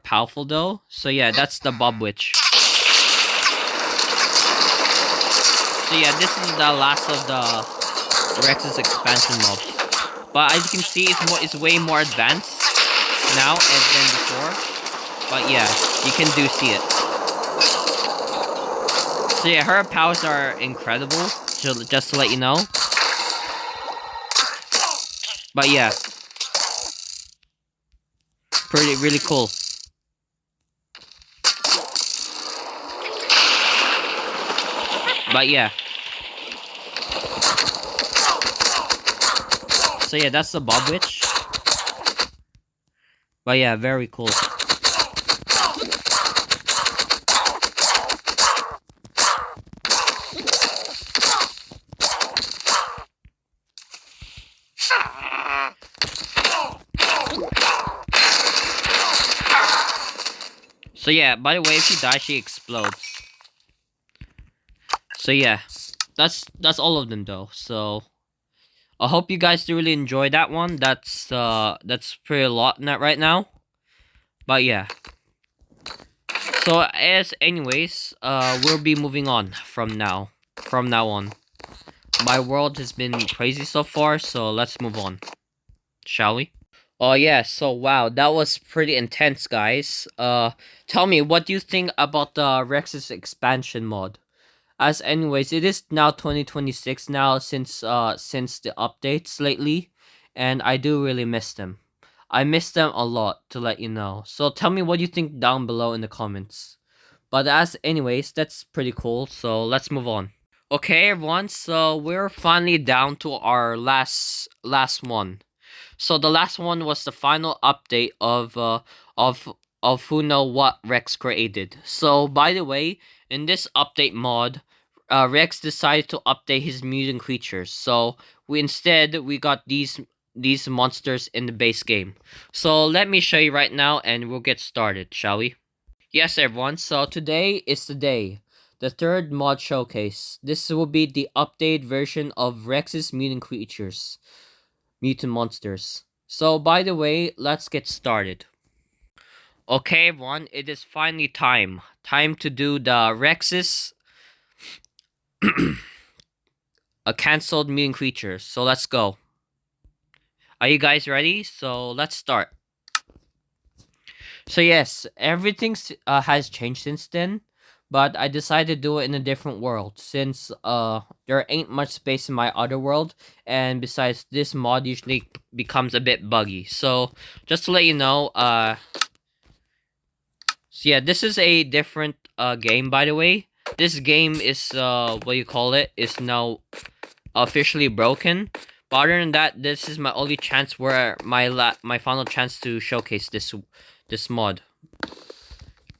powerful though. So yeah, that's the Bob Witch. So yeah, this is the last of the Rhex's expansion mobs. But as you can see, it's way more advanced now than before. But yeah, you can see it. So yeah, her powers are incredible, just to let you know. But yeah. Really cool. But yeah. So yeah, that's the Bob Witch. But yeah, very cool. So yeah, by the way, if she dies, she explodes. So yeah, that's all of them though. So I hope you guys really enjoyed that one. That's pretty a lot in that right now. But yeah. So anyways, we'll be moving on from now on. my world has been crazy so far, so let's move on, shall we? Oh yeah, so wow, that was pretty intense, guys. Tell me, what do you think about the Rex's expansion mod? As anyways, it is now 2026 now since the updates lately, and I do really miss them. I miss them a lot, to let you know. So tell me what you think down below in the comments. But as anyways, that's pretty cool. So let's move on. Okay, everyone. So we're finally down to our last one. So the last one was the final update of of who know what Rex created. So by the way, in this update mod, Rex decided to update his mutant creatures. So we got these monsters in the base game. So let me show you right now, and we'll get started, shall we? Yes, everyone. So today is the day, the third mod showcase. This will be the updated version of Rex's mutant creatures. Mutant monsters. So, by the way, let's get started. Okay, everyone, it is finally time. Time to do the Rex's a cancelled mutant creatures. So, let's go. Are you guys ready? So, let's start. So, yes, everything has changed since then, but I decided to do it in a different world since there ain't much space in my other world, and besides, this mod usually becomes a bit buggy. So, just to let you know, so yeah, this is a different game, by the way. This game is what you call it is now officially broken. But other than that, this is my only chance where my final chance to showcase this mod.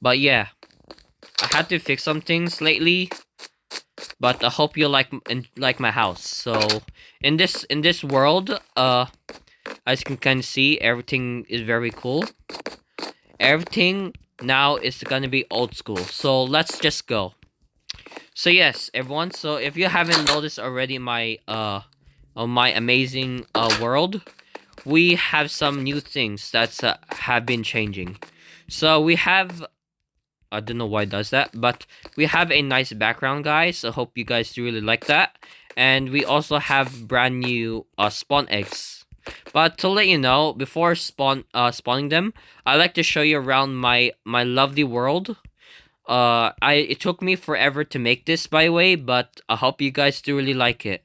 But yeah, I had to fix some things lately. But I hope you like my house. So in this world, as you can kind of see, everything is very cool. Everything now is gonna be old school. So let's just go. So yes, everyone. So if you haven't noticed already, my amazing world, we have some new things that's have been changing. So we have, I don't know why it does that, but we have a nice background, guys. So hope you guys do really like that. And we also have brand new spawn eggs. But to let you know, before spawning them, I like to show you around my lovely world. It took me forever to make this, by the way, but I hope you guys do really like it.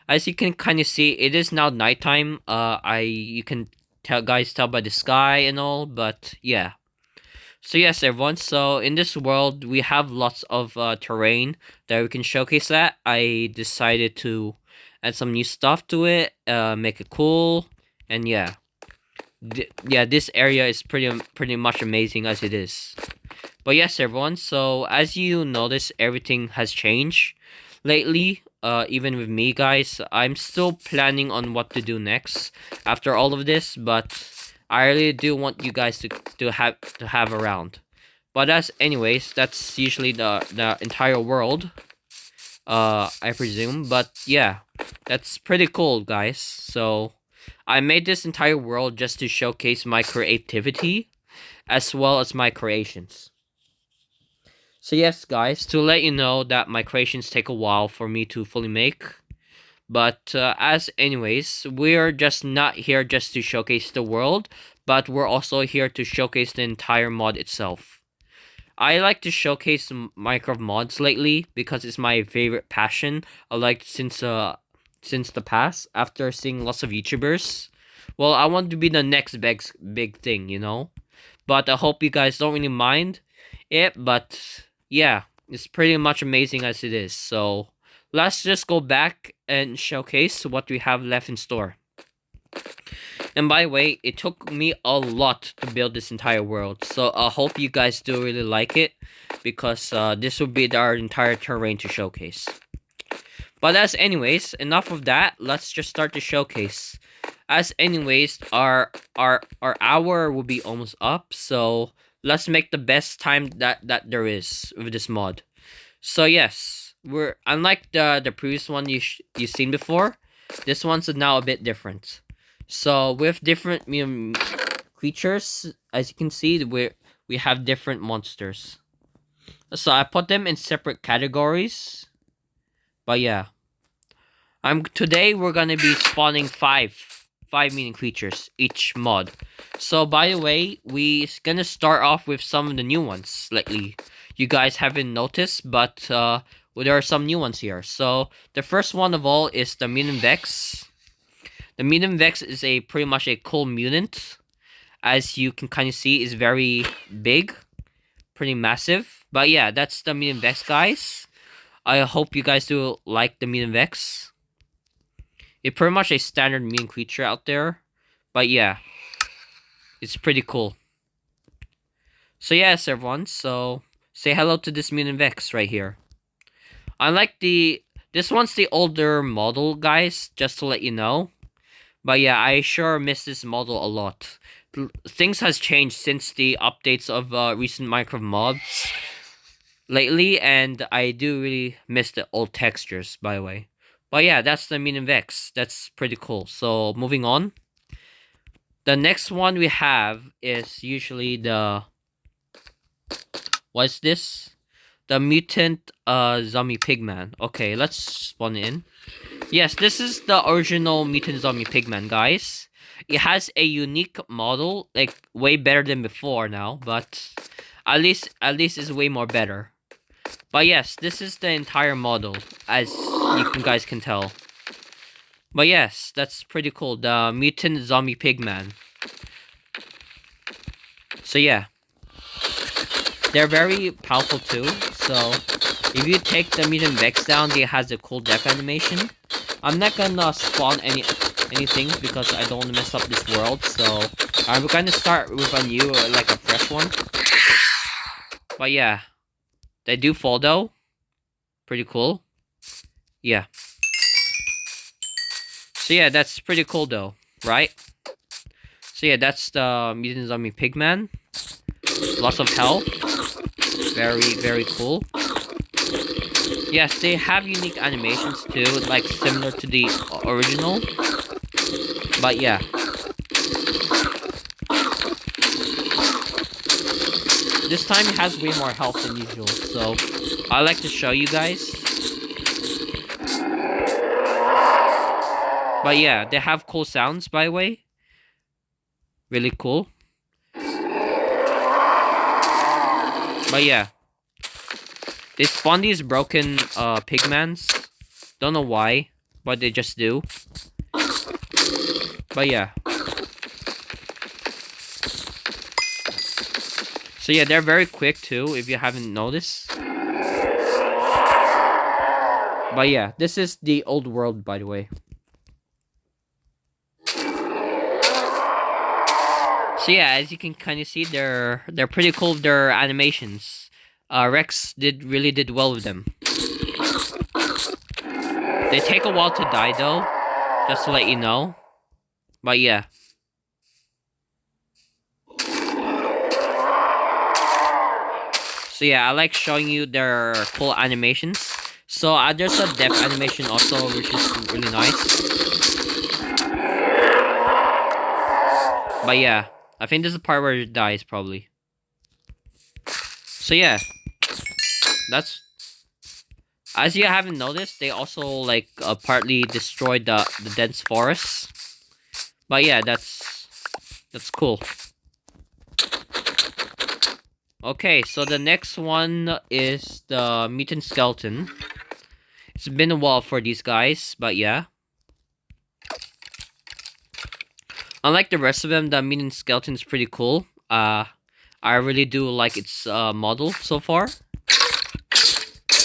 As you can kind of see, it is now nighttime. You can tell by the sky and all, but yeah. So yes, everyone. So in this world, we have lots of terrain that we can showcase. That I decided to add some new stuff to it, make it cool, and yeah, yeah. This area is pretty much amazing as it is. But yes, everyone. So as you notice, everything has changed lately. Even with me, guys, I'm still planning on what to do next after all of this, but I really do want you guys to have around. But as anyways, that's usually the entire world. I presume. But yeah, that's pretty cool, guys. So I made this entire world just to showcase my creativity as well as my creations. So yes, guys, to let you know that my creations take a while for me to fully make. But as anyways, we're just not here just to showcase the world, but we're also here to showcase the entire mod itself. I like to showcase Minecraft mods lately because it's my favorite passion. I like since the past after seeing lots of YouTubers. Well, I want to be the next big thing, you know. But I hope you guys don't really mind it. But yeah, it's pretty much amazing as it is. So let's just go back and showcase what we have left in store. And by the way, it took me a lot to build this entire world. So I hope you guys do really like it, because this will be our entire terrain to showcase. But as anyways, enough of that. Let's just start the showcase. As anyways, our hour will be almost up. So let's make the best time that there is with this mod. So yes, we're unlike the previous one you seen before. This one's now a bit different. So with different creatures, as you can see, we have different monsters. So I put them in separate categories. But yeah, Today we're gonna be spawning five mutant creatures each mod. So by the way, we gonna start off with some of the new ones lately. You guys haven't noticed, but there are some new ones here. So the first one of all is the Mutant Rhex. The Mutant Rhex is pretty much a cool mutant. As you can kind of see, is very big, pretty massive. But yeah, that's the Mutant Rhex, guys. I hope you guys do like the Mutant Rhex. It's pretty much a standard mutant creature out there. But yeah, it's pretty cool. So yes, everyone. So say hello to this Mutant Rhex right here. This one's the older model, guys, just to let you know. But yeah, I sure miss this model a lot. Things has changed since the updates of recent Minecraft mobs lately, and I do really miss the old textures, by the way. But yeah, that's the Mutant Rhex. That's pretty cool. So moving on. The next one we have is usually the... What's this? The Mutant Zombie Pigman. Okay, let's spawn in. Yes, this is the original Mutant Zombie Pigman, guys. It has a unique model, like way better than before now, but at least it's way more better. But yes, this is the entire model, as you guys can tell. But yes, that's pretty cool. The Mutant Zombie Pigman. So yeah. They're very powerful too. So if you take the Mutant Rhex down, it has a cool death animation. I'm not gonna spawn anything because I don't want to mess up this world. So I'm gonna start with a new, like a fresh one. But yeah, they do fall though. Pretty cool. Yeah. So yeah, that's pretty cool though, right? So yeah, that's the Mutant Zombie Pigman. Lots of health. Very, very cool. Yes, they have unique animations too, like similar to the original. But yeah. This time it has way more health than usual, so I like to show you guys. But yeah, they have cool sounds, by the way. Really cool. But yeah. They spawn these broken pigmans. Don't know why, but they just do. But yeah. So yeah, they're very quick too, if you haven't noticed. But yeah, this is the old world, by the way. So yeah, as you can kind of see, they're pretty cool with their animations. Rhex really did well with them. They take a while to die though, just to let you know. But yeah. So yeah, I like showing you their cool animations. So there's a death animation also, which is really nice. But yeah, I think this is the part where it dies probably. So yeah, that's... As you haven't noticed, they also like partly destroyed the dense forests. But yeah, that's cool. Okay, so the next one is the Mutant Skeleton. It's been a while for these guys, but yeah. Unlike the rest of them, the Mutant Skeleton is pretty cool. I really do like its model so far.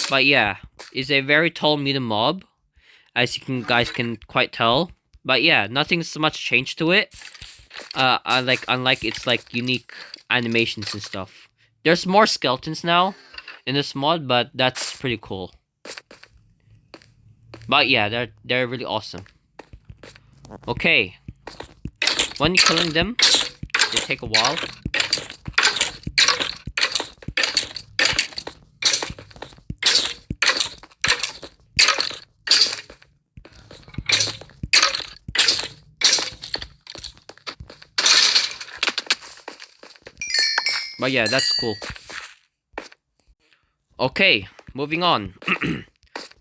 But yeah, it's a very tall mutant mob, as you guys can quite tell. But yeah, nothing's much changed to it. Unlike its like unique animations and stuff. There's more skeletons now in this mod, but that's pretty cool. But yeah, they're really awesome. Okay, when you're killing them, they take a while. But yeah, that's cool. Okay, moving on.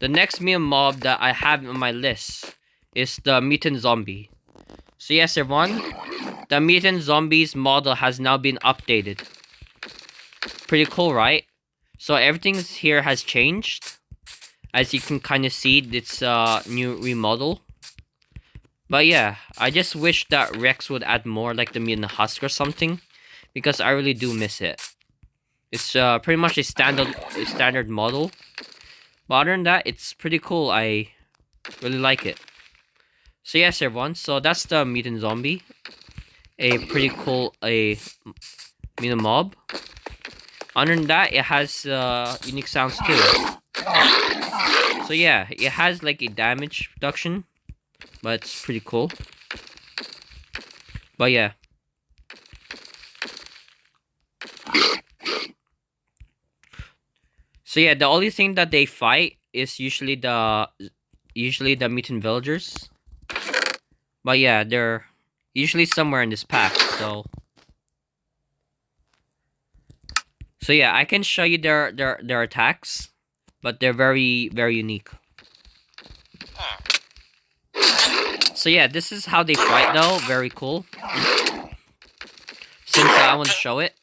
The next mutant mob that I have on my list is the mutant zombie. So yes, everyone, the mutant zombies model has now been updated. Pretty cool, right? So everything here has changed. As you can kind of see, it's a new remodel. But yeah, I just wish that Rhex would add more, like the mutant husk or something, because I really do miss it. It's pretty much a standard model. But other than that, it's pretty cool. I really like it. So yes, everyone. So that's the mutant zombie. A pretty cool mutant mob. Other than that, it has unique sounds too. So yeah, it has like a damage reduction, but it's pretty cool. But yeah. So yeah, the only thing that they fight is usually the mutant villagers. But yeah, they're usually somewhere in this pack, so yeah, I can show you their attacks, but they're very unique. So yeah, this is how they fight though, very cool. Since I want to show it.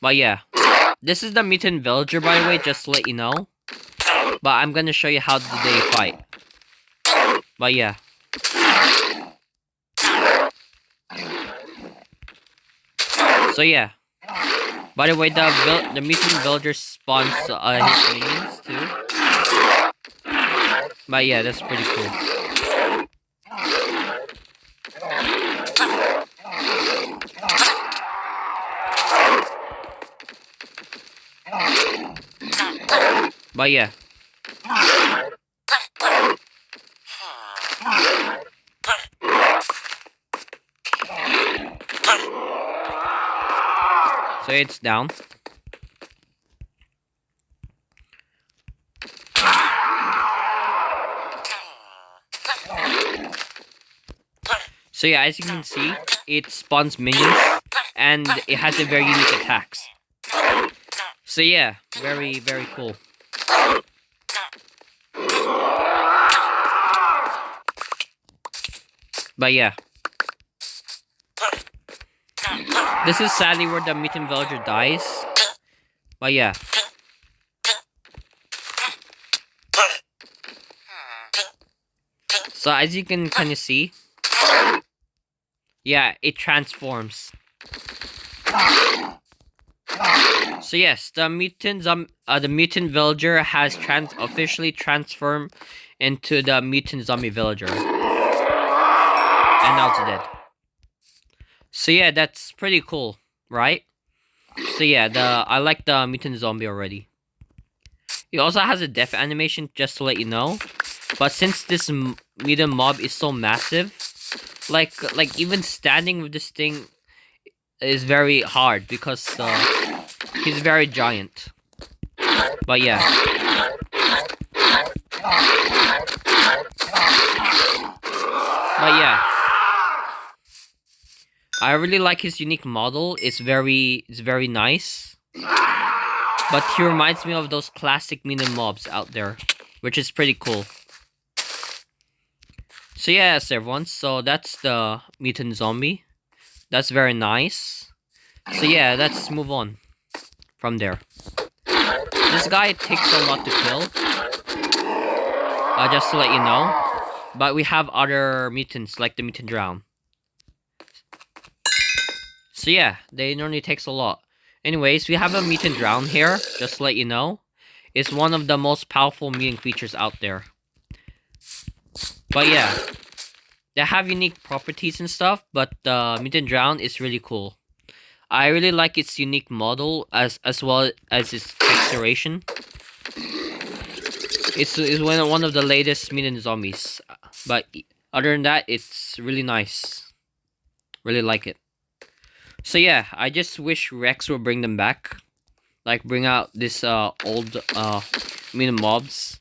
But yeah, this is the mutant villager, by the way, just to let you know. But I'm gonna show you how they fight. But yeah. So yeah. By the way, the mutant villager spawns his minions too. But yeah, that's pretty cool. But yeah. So it's down. So yeah, as you can see, it spawns minions, and it has a very unique attacks. So yeah, very cool. But yeah. This is sadly where the mutant villager dies. But yeah. So as you can kind of see, yeah, it transforms. So yes, the mutant villager has officially transformed into the mutant zombie villager, and now it's dead. So yeah, that's pretty cool, right? So yeah, I like the mutant zombie already. It also has a death animation, just to let you know. But since this mutant mob is so massive, like even standing with this thing is very hard because he's very giant. But yeah. But yeah. I really like his unique model. It's very nice. But he reminds me of those classic mutant mobs out there, which is pretty cool. So yes, everyone. So that's the mutant zombie. That's very nice. So yeah, let's move on from there. This guy takes a lot to kill. Just to let you know. But we have other mutants like the mutant drown. So yeah, they normally takes a lot. Anyways, we have a mutant drown here, just to let you know. It's one of the most powerful mutant creatures out there. But yeah, they have unique properties and stuff, but the mutant drown is really cool. I really like its unique model as well as its texturation. It's one of the latest mutant zombies, but other than that, it's really nice. Really like it. So yeah, I just wish Rhex will bring them back. Like bring out this old mutant mobs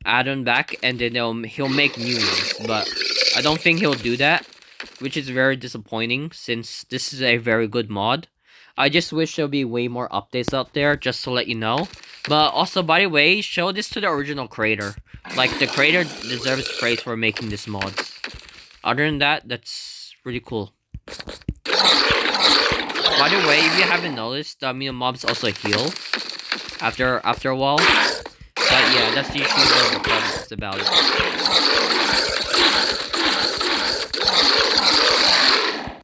add-on back, and then he'll make new ones. But I don't think he'll do that, which is very disappointing since this is a very good mod. I just wish there'll be way more updates out there, just to let you know. But also, by the way, show this to the original creator. Like, the creator deserves praise for making this mods. Other than that, that's really cool. By the way, if you haven't noticed, the mutant mobs also heal after a while. But yeah, that's usually one of the problems about it.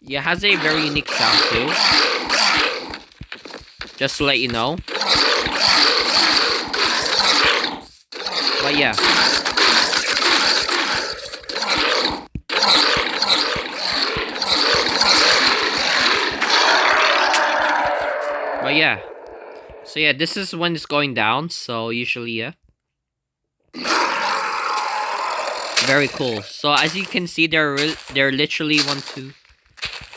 Yeah, it has a very unique sound too. Just to let you know. But yeah. But yeah. So yeah, this is when it's going down, so usually, yeah. Very cool. So as you can see, they're literally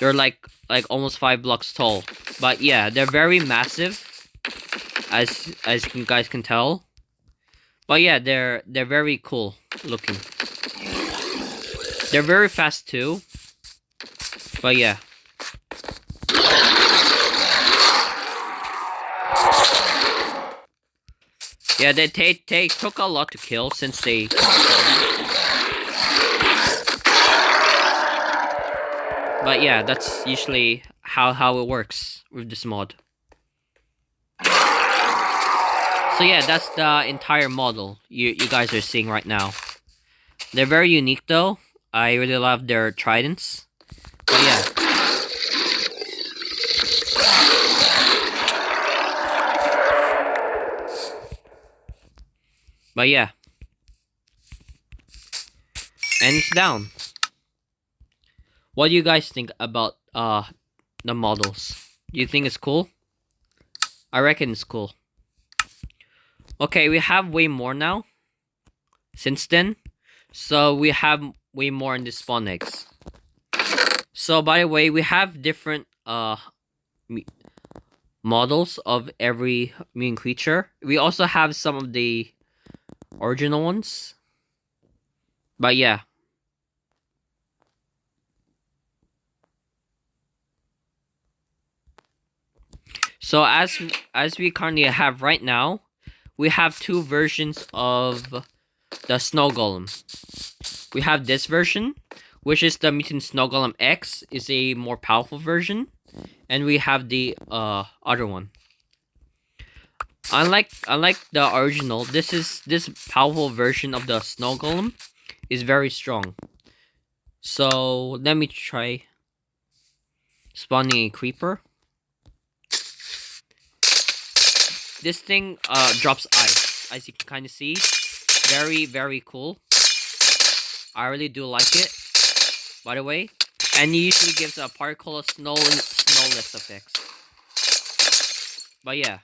they're like almost 5 blocks tall. But yeah, they're very massive, as you guys can tell. But yeah, they're very cool looking. They're very fast too. But yeah. Yeah, they took a lot to kill since they... But yeah, that's usually how it works with this mod. So yeah, that's the entire model you guys are seeing right now. They're very unique though. I really love their tridents. But yeah. But yeah. And it's down. What do you guys think about the models? Do you think it's cool? I reckon it's cool. Okay, we have way more now. Since then. So we have way more in the spawn eggs. So by the way, we have different models of every mutant creature. We also have some of the original ones. But yeah. So as we currently have right now, we have 2 versions of the Snow Golem. We have this version, which is the Mutant Snow Golem X, is a more powerful version, and we have the other one. Unlike the original, this powerful version of the Snow Golem is very strong. So let me try spawning a creeper. This thing drops ice, as you can kind of see. Very, very cool. I really do like it, by the way. And it usually gives a particle of snowless effects. But yeah.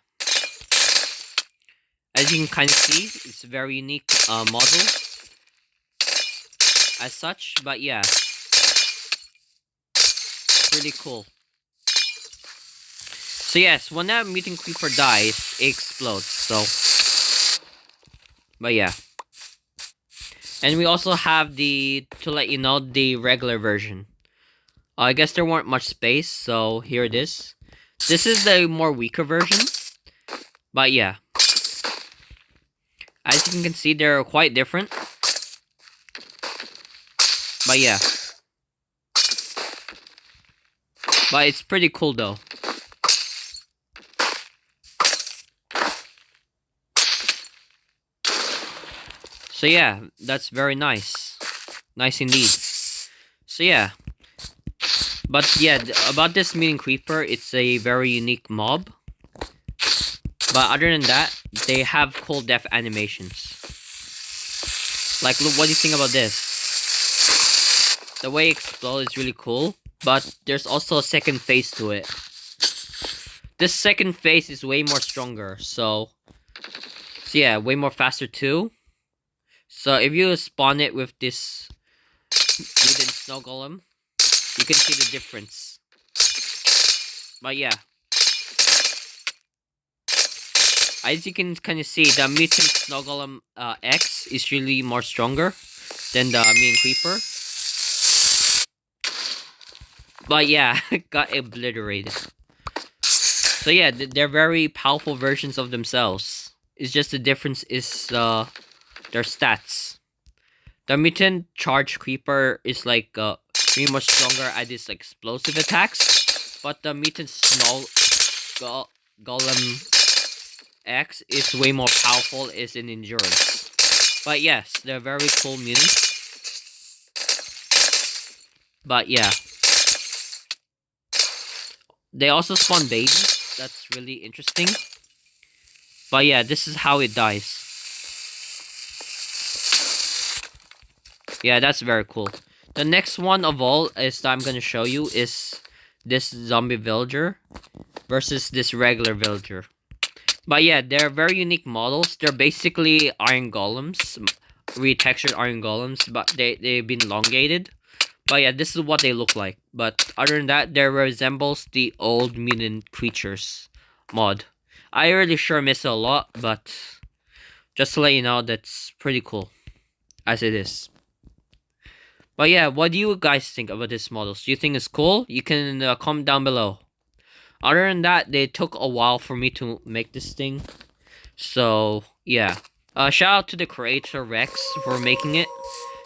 As you can kind of see, it's a very unique model. As such, but yeah. Really cool. So yes, when that mutant creeper dies, it explodes, so... But yeah. And we also have to let you know, the regular version. I guess there weren't much space, so here it is. This is the more weaker version. But yeah. As you can see, they're quite different. But yeah. But it's pretty cool though. So yeah, that's very nice. Nice indeed. So yeah. But yeah, about this mutant creeper, it's a very unique mob. But other than that, they have cool death animations. Like, look, what do you think about this? The way it explodes is really cool, but there's also a second phase to it. This second phase is way more stronger, so yeah, way more faster too. So if you spawn it with this mutant snow golem, you can see the difference. But yeah. As you can kind of see, the mutant snow golem X is really more stronger than the mutant creeper. But yeah, got obliterated. So yeah, they're very powerful versions of themselves. It's just the difference is their stats. The mutant charge creeper is like way more stronger at its explosive attacks, but the mutant golem X is way more powerful is in endurance. But yes, they're very cool mutants. But yeah. They also spawn babies. That's really interesting. But yeah, this is how it dies. Yeah, that's very cool. The next one of all is that I'm gonna show you is this zombie villager versus this regular villager. But yeah, they're very unique models. They're basically iron golems, retextured iron golems, but they've been elongated. But yeah, this is what they look like. But other than that, they resembles the old Mutant Creatures mod. I really sure miss it a lot, but just to let you know, that's pretty cool, as it is. But yeah, what do you guys think about this models? Do you think it's cool? You can comment down below. Other than that, they took a while for me to make this thing. So, yeah. Shout out to the creator Rhex for making it,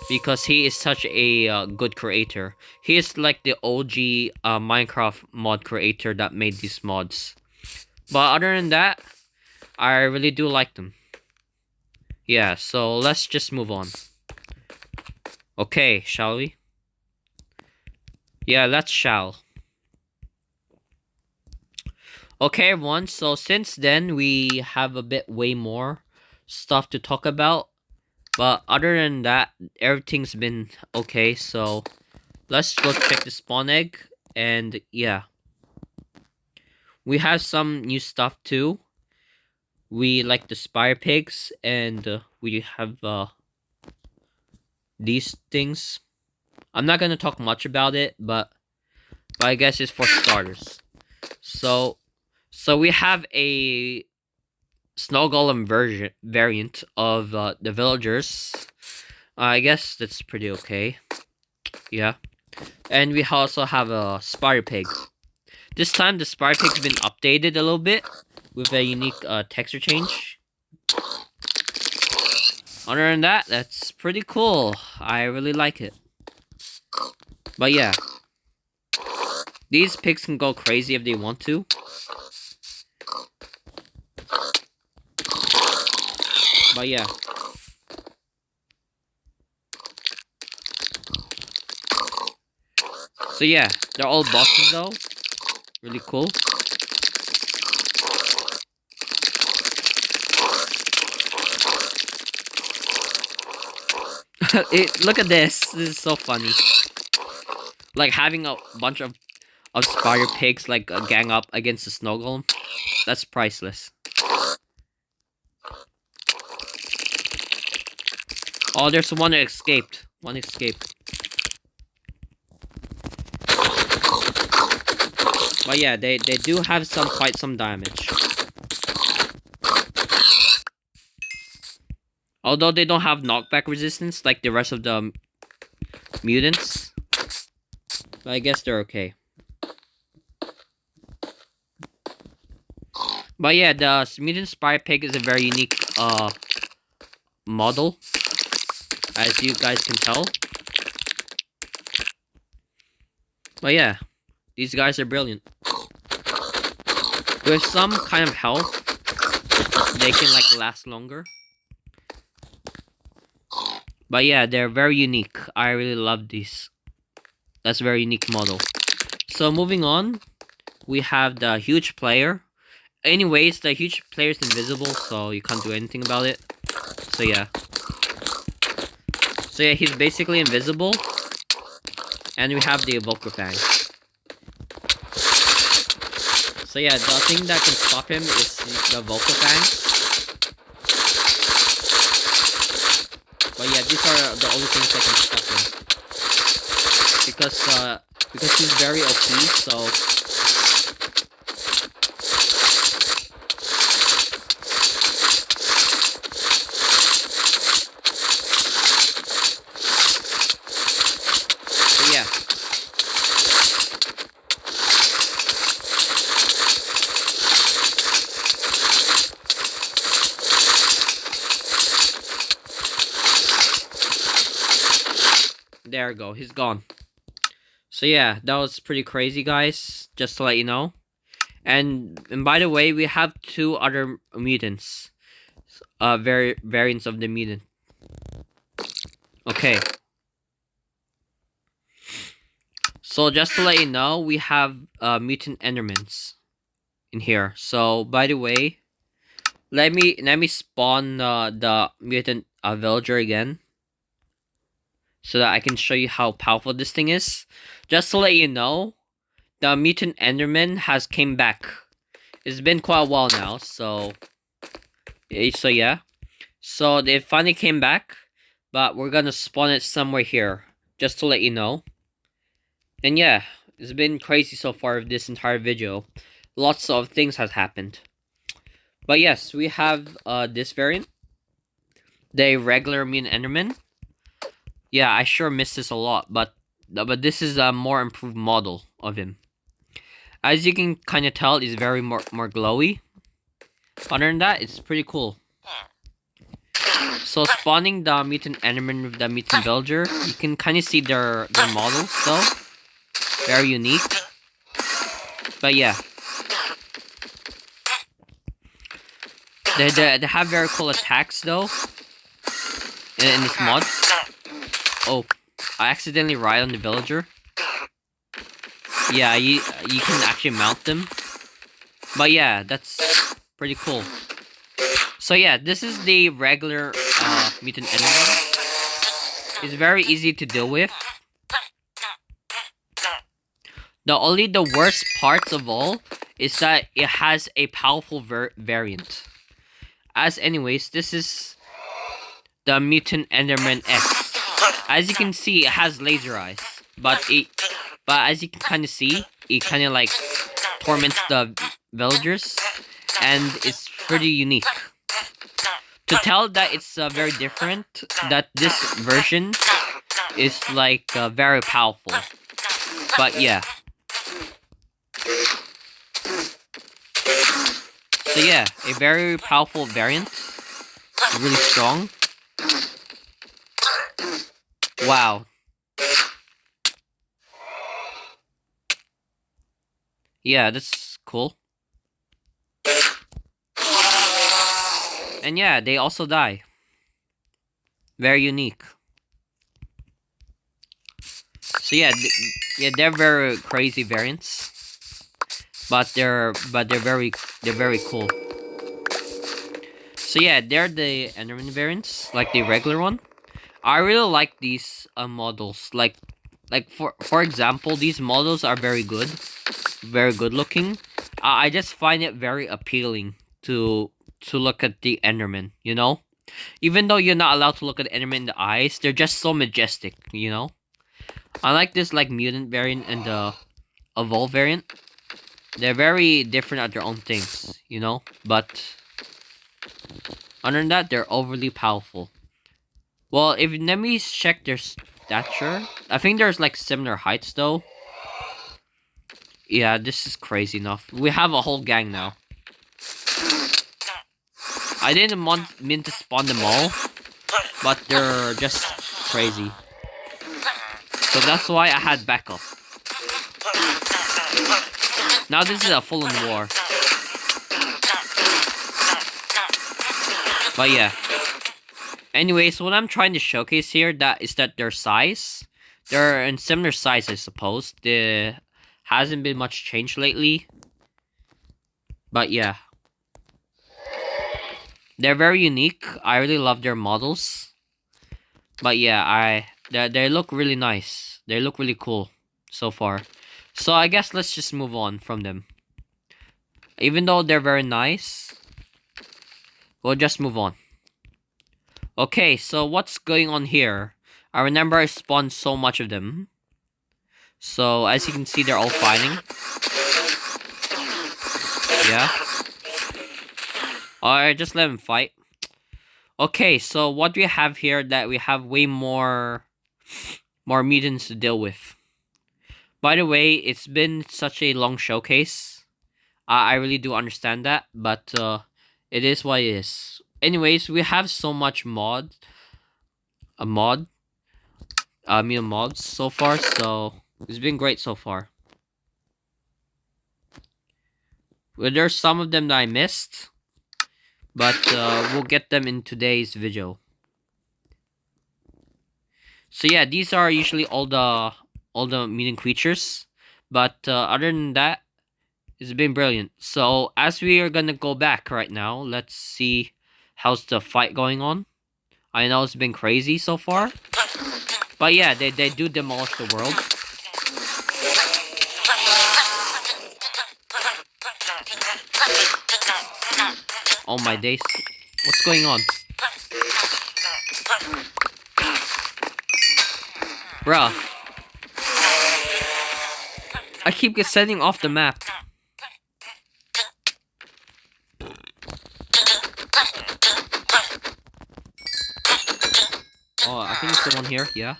because he is such a good creator. He is like the OG Minecraft mod creator that made these mods. But other than that, I really do like them. Yeah, so let's just move on. Okay, shall we? Yeah, let's shall. Okay, everyone, so since then, we have a bit way more stuff to talk about. But other than that, everything's been okay, so let's go check the spawn egg. And yeah, we have some new stuff too. We like the spire pigs, and we have these things. I'm not gonna talk much about it, but I guess it's for starters. So we have a snow golem variant of the villagers. I guess that's pretty okay. Yeah. And we also have a spire pig. This time the spire pig's been updated a little bit with a unique texture change. Other than that, that's pretty cool. I really like it. But yeah, these pigs can go crazy if they want to. But yeah. So yeah, they're all bosses though. Really cool. Look at this. This is so funny. Like having a bunch of spire pigs like gang up against the snow golem. That's priceless. Oh, there's one that escaped. One escaped. But yeah, they do have quite some damage. Although they don't have knockback resistance like the rest of the mutants. But I guess they're okay. But yeah, the mutant spire pig is a very unique model, as you guys can tell. But yeah, these guys are brilliant. With some kind of health, they can like last longer. But yeah, they're very unique. I really love these. That's a very unique model. So moving on, we have the huge player. Anyways, the huge player is invisible, so you can't do anything about it. So yeah. So yeah, he's basically invisible. And we have the Evoker Fang. So yeah, the thing that can stop him is the Evoker Fang. But yeah, these are the only things that can stop him. Because he's very OP, so... There we go. He's gone. So yeah, that was pretty crazy, guys. Just to let you know. And by the way, we have 2 other mutants. Variants of the mutant. Okay. So just to let you know, we have mutant endermans in here. So by the way, let me spawn the mutant villager again, so that I can show you how powerful this thing is. Just to let you know, the mutant enderman has came back. It's been quite a while now, so yeah. So they finally came back, but we're gonna spawn it somewhere here, just to let you know. And yeah, it's been crazy so far with this entire video. Lots of things has happened. But yes, we have this variant, the regular mutant enderman. Yeah, I sure miss this a lot, but this is a more improved model of him. As you can kind of tell, he's very more glowy. Other than that, it's pretty cool. So spawning the mutant enderman with the mutant villager, you can kind of see their models though. Very unique. But yeah. They have very cool attacks though. In this mod. Oh, I accidentally ride on the villager. Yeah, you can actually mount them. But yeah, that's pretty cool. So yeah, this is the regular mutant enderman. It's very easy to deal with. The worst parts of all is that it has a powerful variant. As anyways, this is the mutant enderman X. As you can see, it has laser eyes, but as you can kind of see, it kind of like torments the villagers, and it's pretty unique. To tell that it's very different, that this version is like very powerful. But yeah. So yeah, a very powerful variant. Really strong. Wow. Yeah, that's cool. And yeah, they also die. Very unique. So yeah, they're very crazy variants. But they're very cool. So yeah, they're the enderman variants, like the regular one. I really like these models. Like for example, these models are very good looking. I just find it very appealing to look at the enderman. You know, even though you're not allowed to look at the enderman in the eyes, they're just so majestic. You know, I like this like mutant variant and the evolve variant. They're very different at their own things, you know, but other than that, they're overly powerful. Well, if let me check their stature. I think there's like similar heights though. Yeah, this is crazy enough. We have a whole gang now. I didn't mean to spawn them all, but they're just crazy. So that's why I had backup. Now this is a full-on war. But yeah. Anyways, what I'm trying to showcase here is that their size. They're in similar size, I suppose. There hasn't been much change lately. But yeah. They're very unique. I really love their models. But yeah, they look really nice. They look really cool so far. So I guess let's just move on from them. Even though they're very nice, we'll just move on. Okay, so what's going on here? I remember I spawned so much of them. So as you can see, they're all fighting. Yeah. Alright, just let them fight. Okay, so what we have here, that we have way more mutants to deal with. By the way, it's been such a long showcase. I really do understand that, but it is what it is. Anyways, we have so much mutant mobs so far, so it's been great so far. Well, there's some of them that I missed, but we'll get them in today's video. So yeah, these are usually all the mutant creatures, but other than that, it's been brilliant. So as we are gonna go back right now, let's see how's the fight going on. I know it's been crazy so far, but yeah, they do demolish the world. Oh my days. What's going on? Bruh. I keep getting off the map. Oh, I think it's the one here, yeah.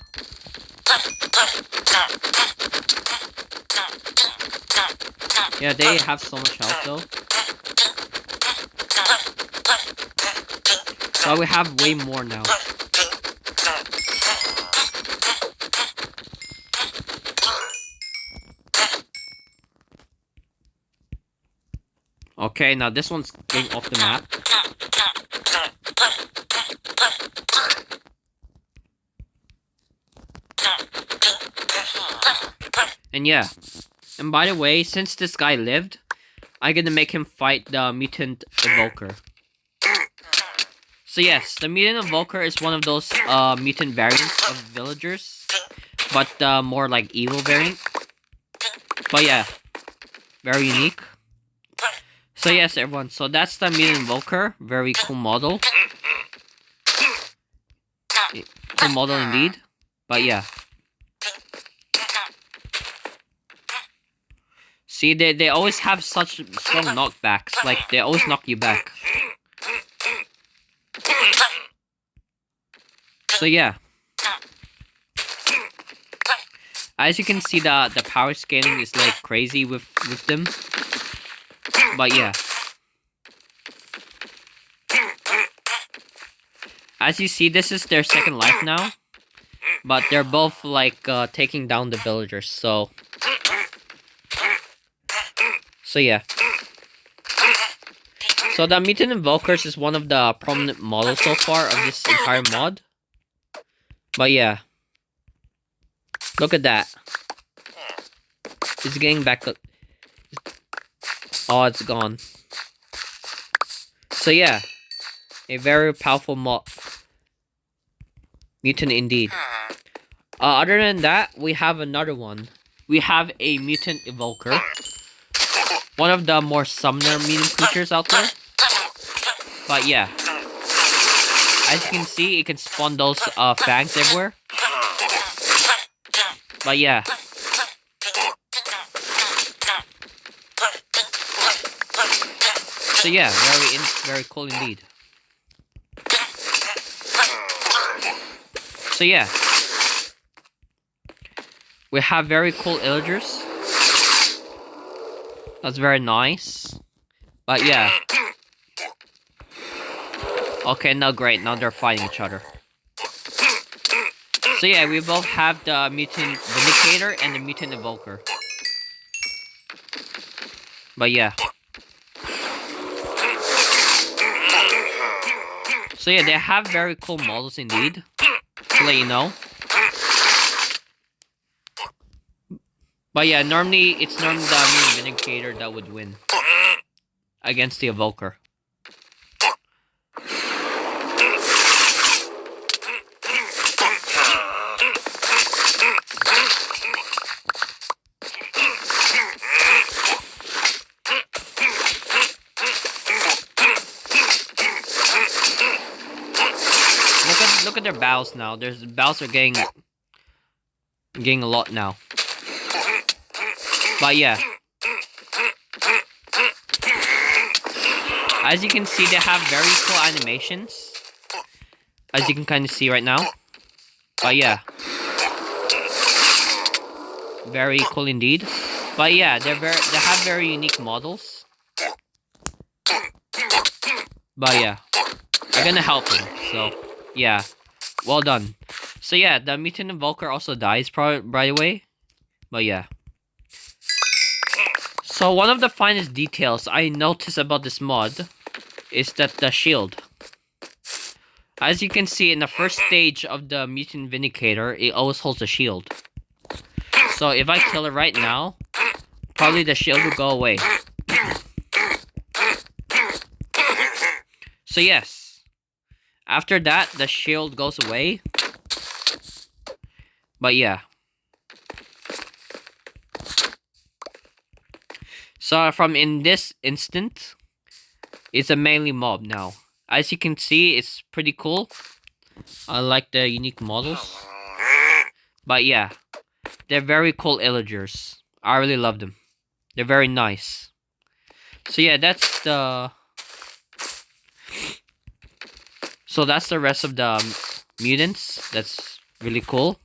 Yeah, they have so much health though. But we have way more now. Okay, now this one's getting off the map. And yeah. And by the way, since this guy lived, I'm gonna make him fight the Mutant Evoker. So yes, the Mutant Evoker is one of those mutant variants of villagers, but more like evil variant. But yeah, very unique. So yes, everyone, so that's the Mutant Evoker. Very cool model. Cool model indeed. But yeah. See, they always have such strong knockbacks. Like, they always knock you back. So yeah. As you can see, the power scaling is like crazy with them. But yeah. As you see, this is their second life now. But they're both like taking down the villagers, so yeah. So the Mutant Invokers is one of the prominent models so far of this entire mod. But yeah. Look at that. It's getting back up. Oh, it's gone. So yeah. A very powerful mutant indeed. Other than that, we have another one. We have a Mutant Evoker. One of the more summoner mutant creatures out there. But yeah. As you can see, it can spawn those fangs everywhere. But yeah. So yeah, very cool indeed. So yeah. We have very cool illagers. That's very nice. But yeah. Okay, now great. Now they're fighting each other. So yeah, we both have the Mutant Vindicator and the Mutant Evoker. But yeah. So yeah, they have very cool models indeed. To let you know. But yeah, normally it's the Mutant Vindicator that would win against the Evoker. Look at their bows now. Their bows are getting a lot now. But yeah. As you can see, they have very cool animations. As you can kind of see right now. But yeah. Very cool indeed. But yeah, they have very unique models. But yeah. I'm gonna help them, so yeah. well done. So yeah, the Mutant Invoker also dies, by the way. But yeah. So one of the finest details I noticed about this mod is that the shield. As you can see in the first stage of the Mutant Vindicator, it always holds a shield. So if I kill it right now, probably the shield will go away. So yes, after that, the shield goes away. But yeah. So from in this instant, it's a melee mob now. As you can see, it's pretty cool. I like the unique models. But yeah, they're very cool illagers. I really love them. They're very nice. So yeah, that's the... So that's the rest of the mutants. That's really cool.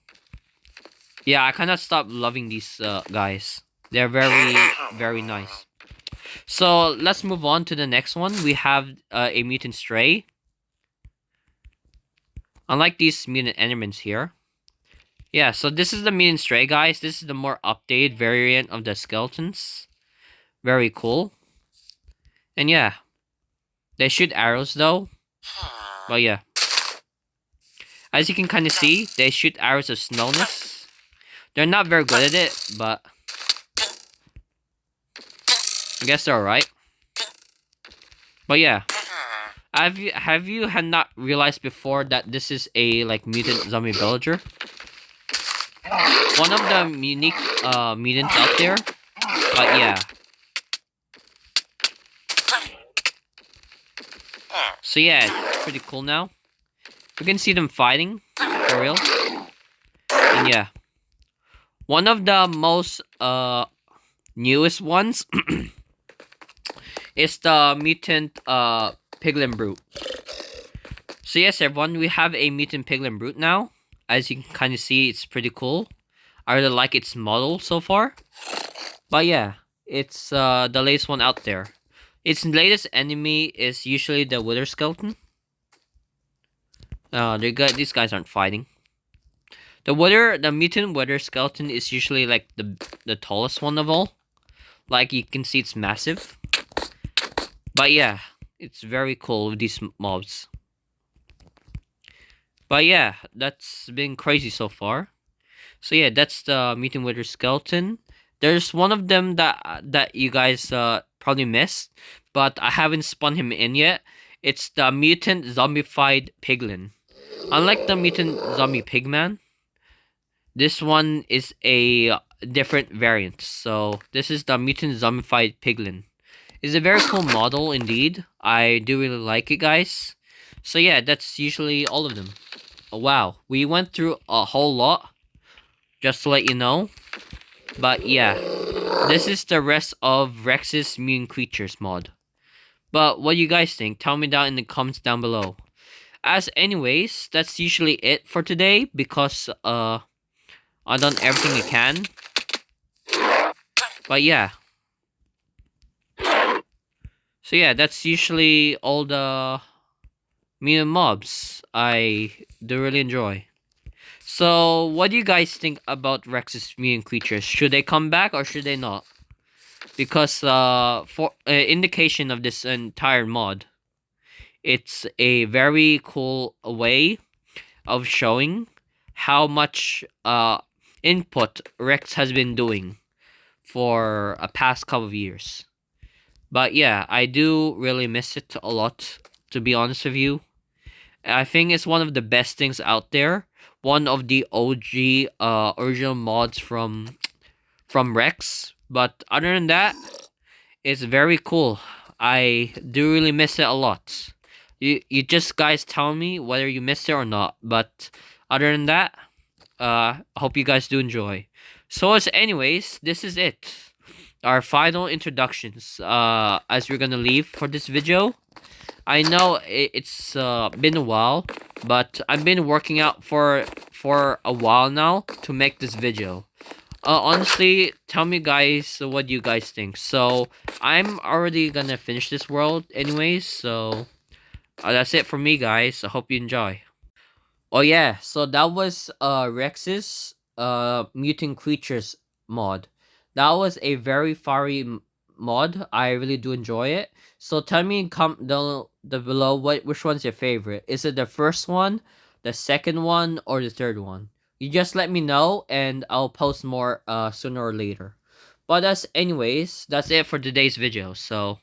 Yeah, I kind of stopped loving these guys. They're very, very nice. So let's move on to the next one. We have a mutant stray. Unlike these mutant endermans here. Yeah, so this is the mutant stray, guys. This is the more updated variant of the skeletons. Very cool. And yeah. They shoot arrows though. But yeah. As you can kind of see, they shoot arrows of slowness. They're not very good at it, but I guess they're alright. But yeah. Have you had not realized before that this is a like mutant zombie villager? One of the unique mutants out there. But yeah. So yeah, it's pretty cool now. You can see them fighting, for real. And yeah. One of the most newest ones is the mutant piglin brute. So yes, everyone, we have a mutant piglin brute now. As you can kind of see, it's pretty cool. I really like its model so far. But yeah, it's the latest one out there. Its latest enemy is usually the wither skeleton. These guys aren't fighting. The mutant wither skeleton is usually like the tallest one of all. Like you can see, it's massive. But yeah, it's very cool with these mobs. But yeah, that's been crazy so far. So yeah, that's the mutant wither skeleton. There's one of them that you guys probably missed, but I haven't spun him in yet. It's the mutant zombified piglin. Unlike the mutant zombie pigman, this one is a different variant. So this is the mutant zombified piglin. It's a very cool model indeed. I do really like it, guys. So yeah, that's usually all of them. Oh, wow, we went through a whole lot, just to let you know. But yeah, this is the rest of Rhex's Mutant Creatures mod. But what do you guys think? Tell me down in the comments down below. As anyways, that's usually it for today, because I've done everything I can. But yeah. So yeah, that's usually all the mutant mobs I do really enjoy. So what do you guys think about Rhex's Mutant Creatures? Should they come back or should they not? Because for indication of this entire mod, it's a very cool way of showing how much input Rhex has been doing for a past couple of years. But yeah, I do really miss it a lot, to be honest with you. I think it's one of the best things out there. One of the OG original mods from Rhex. But other than that, it's very cool. I do really miss it a lot. You just guys tell me whether you missed it or not. But other than that, I hope you guys do enjoy. So as anyways, this is it. Our final introductions. As we're gonna leave for this video. I know it's been a while, but I've been working out for a while now to make this video. Honestly, tell me guys what you guys think. So I'm already gonna finish this world anyways. So that's it for me, guys. I hope you enjoy. Oh yeah, so that was Rex's Mutant Creatures mod. That was a very fiery mod. I really do enjoy it. So tell me in the below which one's your favorite. Is it the first one, the second one, or the third one? You just let me know and I'll post more sooner or later. But that's it for today's video. So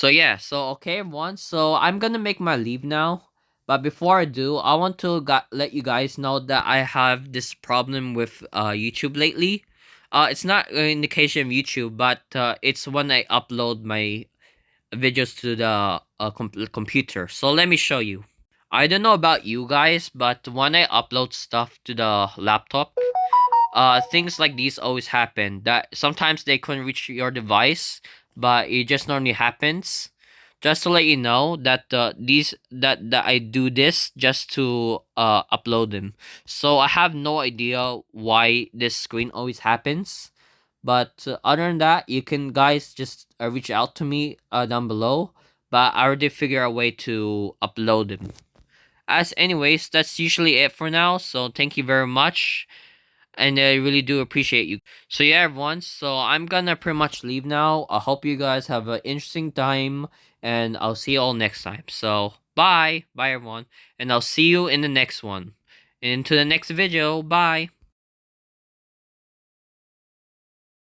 okay everyone, so I'm gonna make my leave now. But before I do, I want to let you guys know that I have this problem with YouTube lately. It's not an indication of YouTube, but it's when I upload my videos to the computer. So let me show you. I don't know about you guys, but when I upload stuff to the laptop, things like these always happen. That sometimes they couldn't reach your device, but it just normally happens. Just to let you know that that I do this just to upload them. So I have no idea why this screen always happens. But other than that, you can guys just reach out to me down below. But I already figure a way to upload them. As anyways, that's usually it for now. So thank you very much, and I really do appreciate you. So yeah, everyone. So I'm gonna pretty much leave now. I hope you guys have an interesting time, and I'll see you all next time. So bye, bye everyone, and I'll see you in the next one, into the next video. Bye.